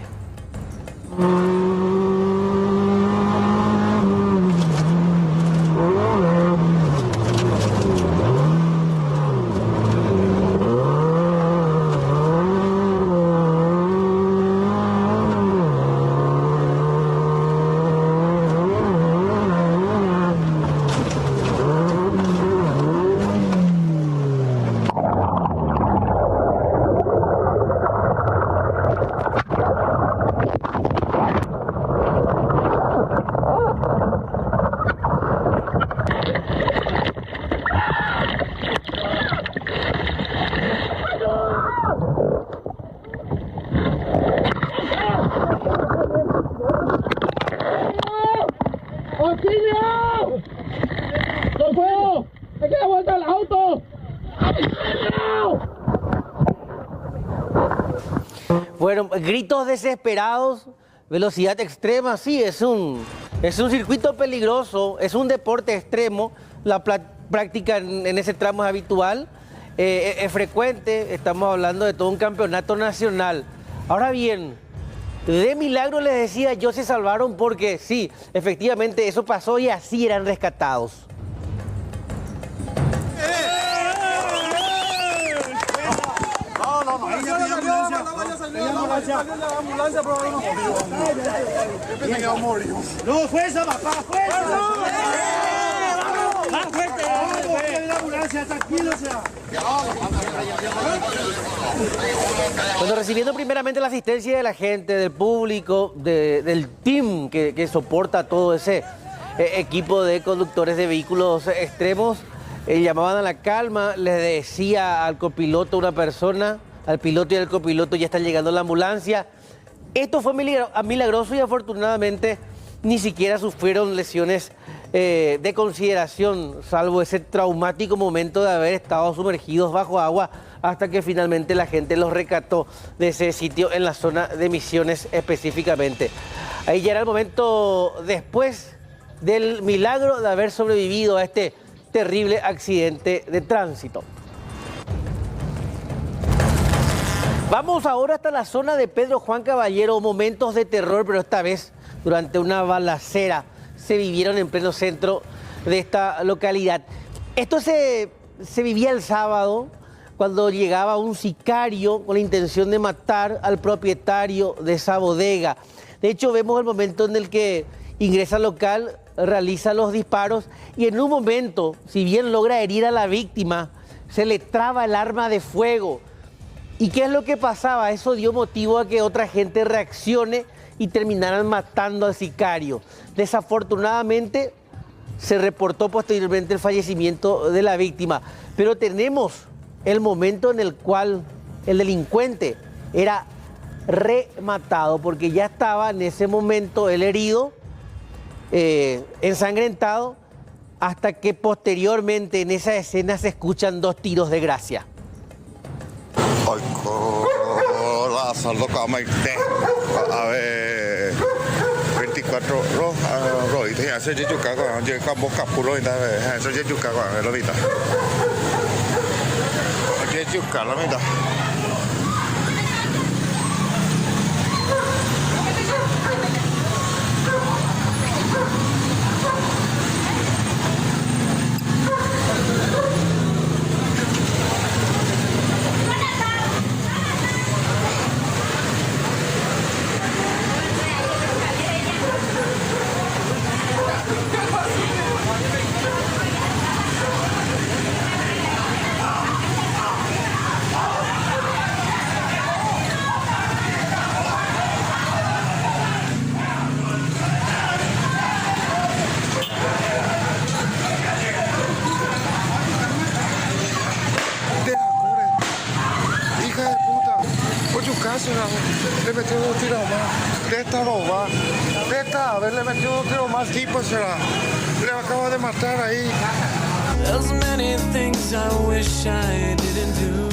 Fueron gritos desesperados, velocidad extrema. Sí, es un circuito peligroso, es un deporte extremo. La práctica en ese tramo es habitual, es frecuente. Estamos hablando de todo un campeonato nacional. Ahora bien, de milagro les decía yo, se salvaron porque sí, efectivamente eso pasó y así eran rescatados. No, fuerza, papá, fuerza. Más fuerte. La ambulancia, tranquilo sea. Bueno, recibiendo primeramente la asistencia de la gente, del público, del team que soporta todo ese equipo de conductores de vehículos extremos, llamaban a la calma, les decía al copiloto una persona, al piloto y al copiloto, ya está llegando la ambulancia. Esto fue milagroso y afortunadamente ni siquiera sufrieron lesiones de consideración, salvo ese traumático momento de haber estado sumergidos bajo agua hasta que finalmente la gente los rescató de ese sitio en la zona de Misiones específicamente. Ahí ya era el momento después del milagro de haber sobrevivido a este terrible accidente de tránsito. Vamos ahora hasta la zona de Pedro Juan Caballero, momentos de terror, pero esta vez durante una balacera se vivieron en pleno centro de esta localidad. Esto se vivía el sábado cuando llegaba un sicario con la intención de matar al propietario de esa bodega. De hecho, vemos el momento en el que ingresa al local, realiza los disparos y en un momento, si bien logra herir a la víctima, se le traba el arma de fuego. ¿Y qué es lo que pasaba? Eso dio motivo a que otra gente reaccione y terminaran matando al sicario. Desafortunadamente, se reportó posteriormente el fallecimiento de la víctima. Pero tenemos el momento en el cual el delincuente era rematado, porque ya estaba en ese momento el herido ensangrentado, hasta que posteriormente en esa escena se escuchan 2 tiros de gracia. A ver, 24 rồi thì sẽ chịu cả còn chỉ có một cặp phụ nữ ta sẽ chịu cả còn là vì ta chịu cả là vì ta. Le metió 2 tiros más. De esta roba. De esta, a ver, le metió 2 tiros más. Tipo será. Le acaba de matar ahí.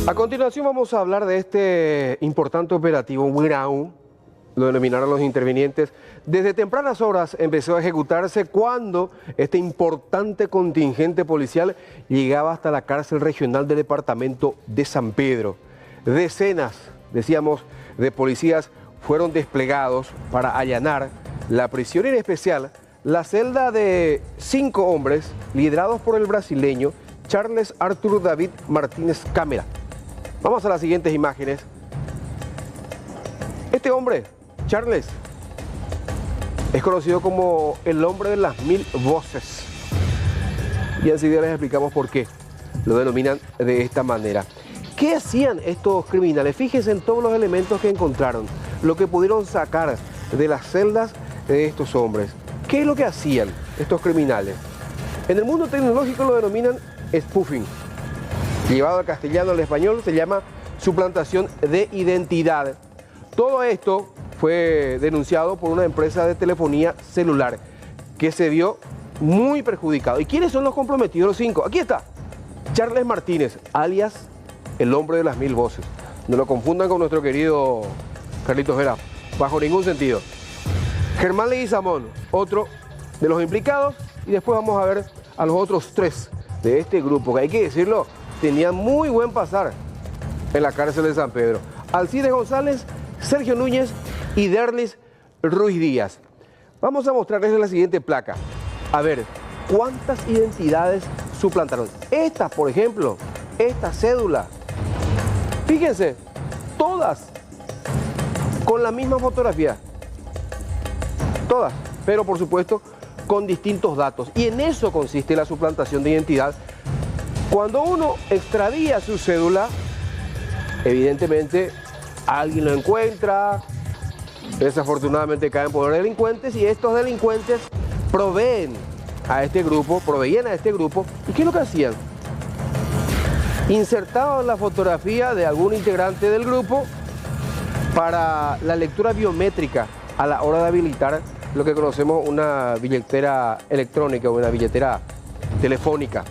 A continuación vamos a hablar de este importante operativo Wirau, lo denominaron los intervinientes. Desde tempranas horas empezó a ejecutarse cuando este importante contingente policial llegaba hasta la cárcel regional del departamento de San Pedro. Decenas, decíamos, de policías fueron desplegados para allanar la prisión, en especial la celda de 5 hombres liderados por el brasileño Charles Arthur David Martínez Câmara. Vamos a las siguientes imágenes. Este hombre, Charles, es conocido como el hombre de las 1000 voces. Y enseguida les explicamos por qué lo denominan de esta manera. ¿Qué hacían estos criminales? Fíjense en todos los elementos que encontraron, lo que pudieron sacar de las celdas de estos hombres. ¿Qué es lo que hacían estos criminales? En el mundo tecnológico lo denominan spoofing. Llevado al castellano, al español, se llama suplantación de identidad. Todo esto fue denunciado por una empresa de telefonía celular que se vio muy perjudicado. ¿Y quiénes son los comprometidos, los 5? Aquí está, Charles Martínez, alias el hombre de las 1000 voces. No lo confundan con nuestro querido Carlitos Vera, bajo ningún sentido. Germán Leguizamón, otro de los implicados, y después vamos a ver a los otros 3 de este grupo, que hay que decirlo, tenían muy buen pasar en la cárcel de San Pedro. Alcides González, Sergio Núñez y Derlis Ruiz Díaz. Vamos a mostrarles la siguiente placa. A ver, ¿cuántas identidades suplantaron? Esta, por ejemplo, esta cédula. Fíjense, todas con la misma fotografía. Todas, pero por supuesto con distintos datos. Y en eso consiste la suplantación de identidad. Cuando uno extravía su cédula, evidentemente alguien lo encuentra, desafortunadamente caen en poder de delincuentes, y estos delincuentes proveían a este grupo. ¿Y qué es lo que hacían? Insertaban la fotografía de algún integrante del grupo para la lectura biométrica a la hora de habilitar lo que conocemos una billetera electrónica o una billetera telefónica.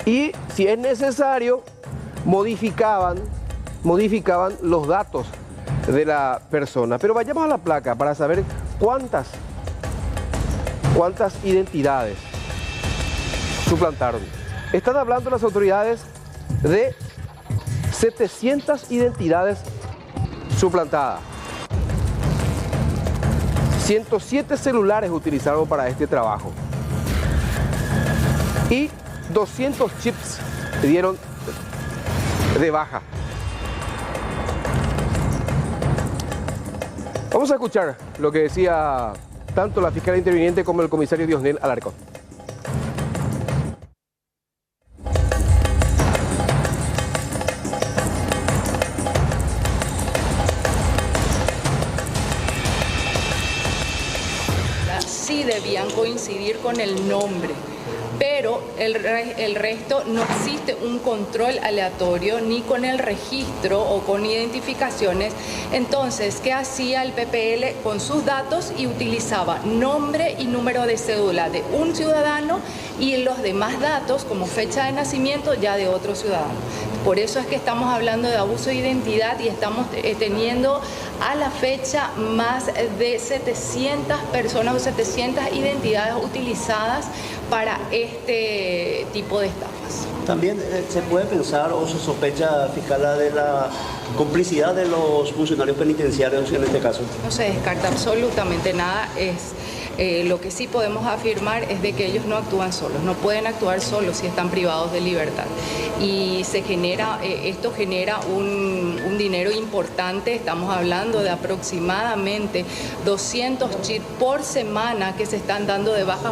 Y si es necesario, modificaban los datos de la persona. Pero vayamos a la placa para saber cuántas identidades suplantaron. Están hablando las autoridades de 700 identidades suplantadas. 107 celulares utilizaron para este trabajo. Y 200 chips dieron de baja. Vamos a escuchar lo que decía tanto la fiscal interviniente como el comisario Diosnel Alarcón. Sí debían coincidir con el nombre, pero el resto no existe un control aleatorio ni con el registro o con identificaciones. Entonces, ¿qué hacía el PPL con sus datos? Y utilizaba nombre y número de cédula de un ciudadano y los demás datos como fecha de nacimiento ya de otro ciudadano. Por eso es que estamos hablando de abuso de identidad y estamos teniendo a la fecha más de 700 personas o 700 identidades utilizadas para este tipo de estafas. También se puede pensar o se sospecha, fiscal, de la complicidad de los funcionarios penitenciarios en este caso. No se descarta absolutamente nada. Lo que sí podemos afirmar es de que ellos no actúan solos, no pueden actuar solos si están privados de libertad. Y esto genera un dinero importante, estamos hablando de aproximadamente 200 chips por semana que se están dando de baja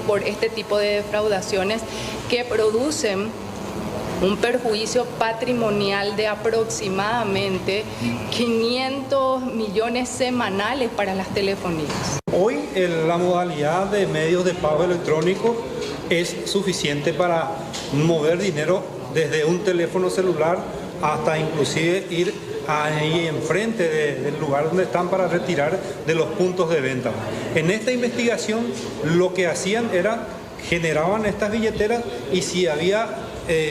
por este tipo de defraudaciones que producen un perjuicio patrimonial de aproximadamente 500 millones semanales para las telefonías. Hoy la modalidad de medios de pago electrónico es suficiente para mover dinero desde un teléfono celular hasta inclusive ir ahí enfrente del lugar donde están para retirar de los puntos de venta. En esta investigación lo que hacían era generaban estas billeteras y si había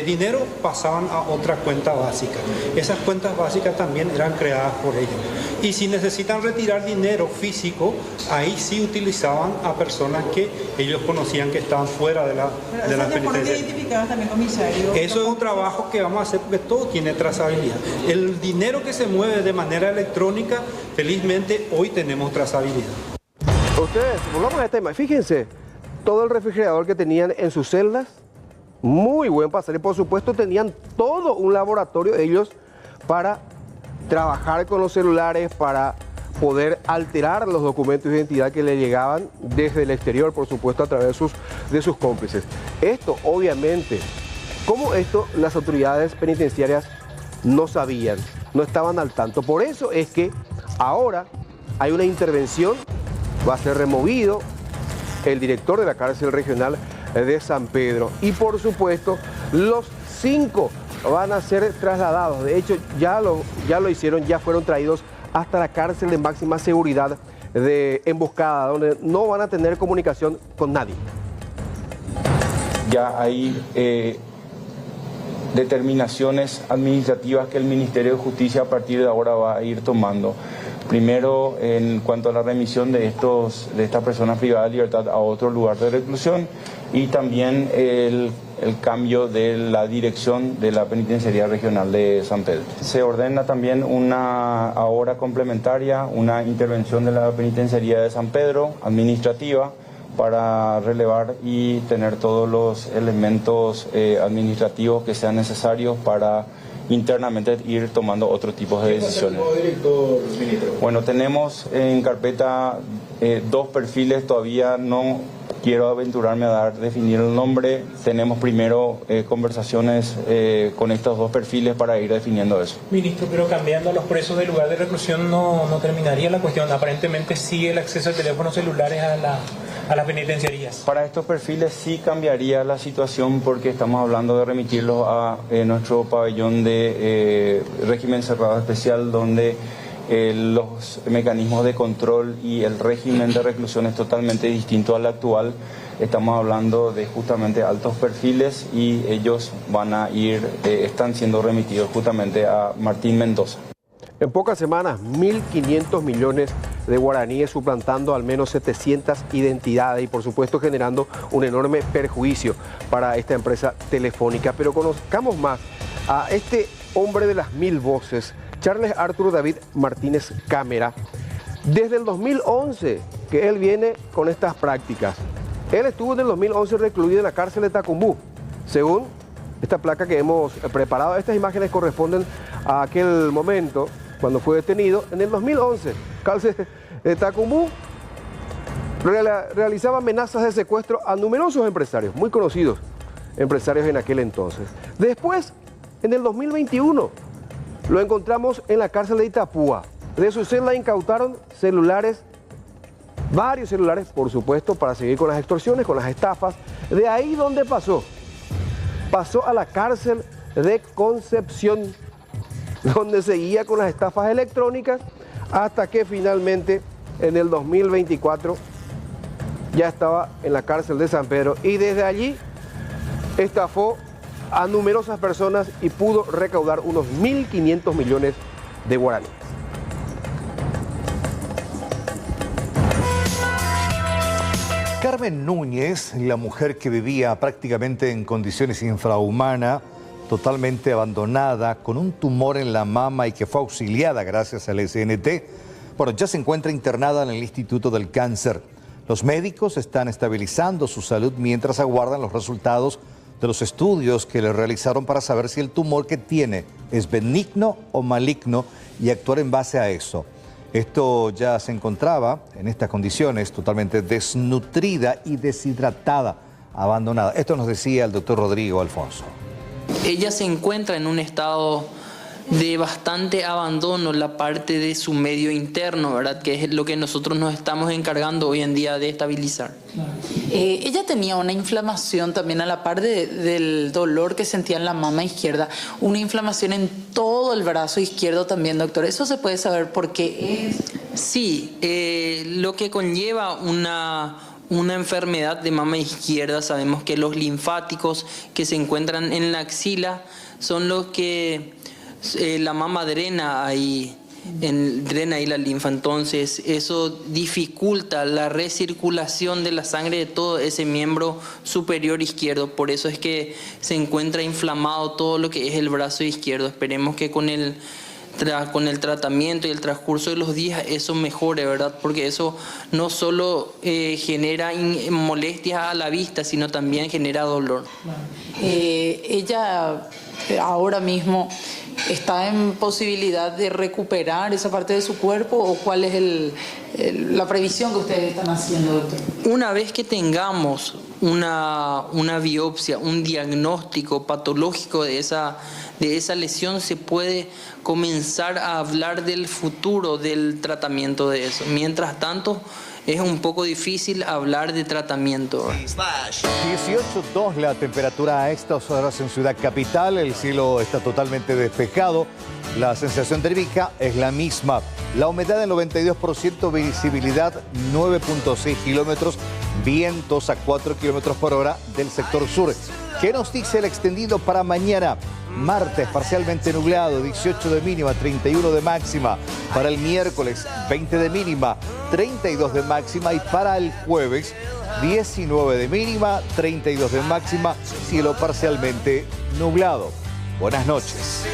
dinero pasaban a otra cuenta básica. Esas cuentas básicas también eran creadas por ellos. Y si necesitan retirar dinero físico, ahí sí utilizaban a personas que ellos conocían que estaban fuera de la penitenciaria. También, comisario. Eso es un trabajo que vamos a hacer porque todo tiene trazabilidad. El dinero que se mueve de manera electrónica, felizmente hoy tenemos trazabilidad. Ustedes, volvamos al tema. Fíjense, todo el refrigerador que tenían en sus celdas, muy buen pasar, y por supuesto tenían todo un laboratorio ellos para trabajar con los celulares, para poder alterar los documentos de identidad que le llegaban desde el exterior, por supuesto a través de sus cómplices. Esto obviamente, como esto las autoridades penitenciarias no sabían, no estaban al tanto. Por eso es que ahora hay una intervención, va a ser removido el director de la cárcel regional de San Pedro y por supuesto los 5 van a ser trasladados. De hecho ya lo hicieron, ya fueron traídos hasta la cárcel de máxima seguridad de Emboscada, donde no van a tener comunicación con nadie. Ya hay determinaciones administrativas que el Ministerio de Justicia a partir de ahora va a ir tomando. Primero, en cuanto a la remisión de estas personas privadas de libertad a otro lugar de reclusión y también el cambio de la dirección de la Penitenciaría Regional de San Pedro. Se ordena también una ahora complementaria, una intervención de la Penitenciaría de San Pedro, administrativa, para relevar y tener todos los elementos administrativos que sean necesarios para internamente ir tomando otro tipo de decisiones. Bueno, tenemos en carpeta 2 perfiles, todavía no quiero aventurarme a definir el nombre. Tenemos primero conversaciones con estos 2 perfiles para ir definiendo eso. Ministro, pero cambiando a los presos del lugar de reclusión no terminaría la cuestión. Aparentemente sigue el acceso a teléfonos celulares a las penitenciarías. Para estos perfiles sí cambiaría la situación porque estamos hablando de remitirlos a nuestro pabellón de régimen cerrado especial donde los mecanismos de control y el régimen de reclusión es totalmente distinto al actual. Estamos hablando de justamente altos perfiles y ellos van a están siendo remitidos justamente a Martín Mendoza. En pocas semanas, 1.500 millones de guaraníes, suplantando al menos 700 identidades y por supuesto generando un enorme perjuicio para esta empresa telefónica. Pero conozcamos más a este hombre de las 1000 voces, Charles Arturo David Martínez Cámara. Desde el 2011 que él viene con estas prácticas. Él estuvo en el 2011 recluido en la cárcel de Tacumbú. Según esta placa que hemos preparado, estas imágenes corresponden a aquel momento cuando fue detenido en el 2011. Cárcel de Tacumbú realizaba amenazas de secuestro a numerosos empresarios, muy conocidos empresarios en aquel entonces. Después, en el 2021, lo encontramos en la cárcel de Itapúa. De su celda incautaron celulares Varios celulares, por supuesto, para seguir con las extorsiones, con las estafas. De ahí donde pasó a la cárcel de Concepción, donde seguía con las estafas electrónicas, hasta que finalmente en el 2024 ya estaba en la cárcel de San Pedro. Y desde allí estafó a numerosas personas y pudo recaudar unos 1.500 millones de guaraníes. Carmen Núñez, la mujer que vivía prácticamente en condiciones infrahumanas, totalmente abandonada, con un tumor en la mama y que fue auxiliada gracias al SNT, bueno, ya se encuentra internada en el Instituto del Cáncer. Los médicos están estabilizando su salud mientras aguardan los resultados de los estudios que le realizaron para saber si el tumor que tiene es benigno o maligno y actuar en base a eso. Esto ya se encontraba en estas condiciones totalmente desnutrida y deshidratada, abandonada. Esto nos decía el doctor Rodrigo Alfonso. Ella se encuentra en un estado de bastante abandono, la parte de su medio interno, ¿verdad? Que es lo que nosotros nos estamos encargando hoy en día de estabilizar. Ella tenía una inflamación también a la par del dolor que sentía en la mama izquierda, una inflamación en todo el brazo izquierdo también, doctor. ¿Eso se puede saber por qué es? Sí, lo que conlleva una enfermedad de mama izquierda, sabemos que los linfáticos que se encuentran en la axila son los que la mama drena ahí la linfa, entonces eso dificulta la recirculación de la sangre de todo ese miembro superior izquierdo, por eso es que se encuentra inflamado todo lo que es el brazo izquierdo. Esperemos que con el tratamiento y el transcurso de los días eso mejore, ¿verdad? Porque eso no solo genera molestias a la vista, sino también genera dolor. Ella ahora mismo está en posibilidad de recuperar esa parte de su cuerpo, o cuál es la previsión que ustedes están haciendo, doctor. Una vez que tengamos una biopsia, un diagnóstico patológico de esa lesión, se puede comenzar a hablar del futuro del tratamiento de eso. Mientras tanto, es un poco difícil hablar de tratamiento. 18.2 la temperatura a estas horas en Ciudad Capital. El cielo está totalmente despejado. La sensación térmica es la misma. La humedad del 92%, visibilidad 9.6 kilómetros, vientos a 4 kilómetros por hora del sector sur. ¿Qué nos dice el extendido para mañana? Martes, parcialmente nublado, 18 de mínima, 31 de máxima. Para el miércoles, 20 de mínima, 32 de máxima. Y para el jueves, 19 de mínima, 32 de máxima, cielo parcialmente nublado. Buenas noches.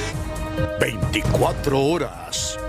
24 horas.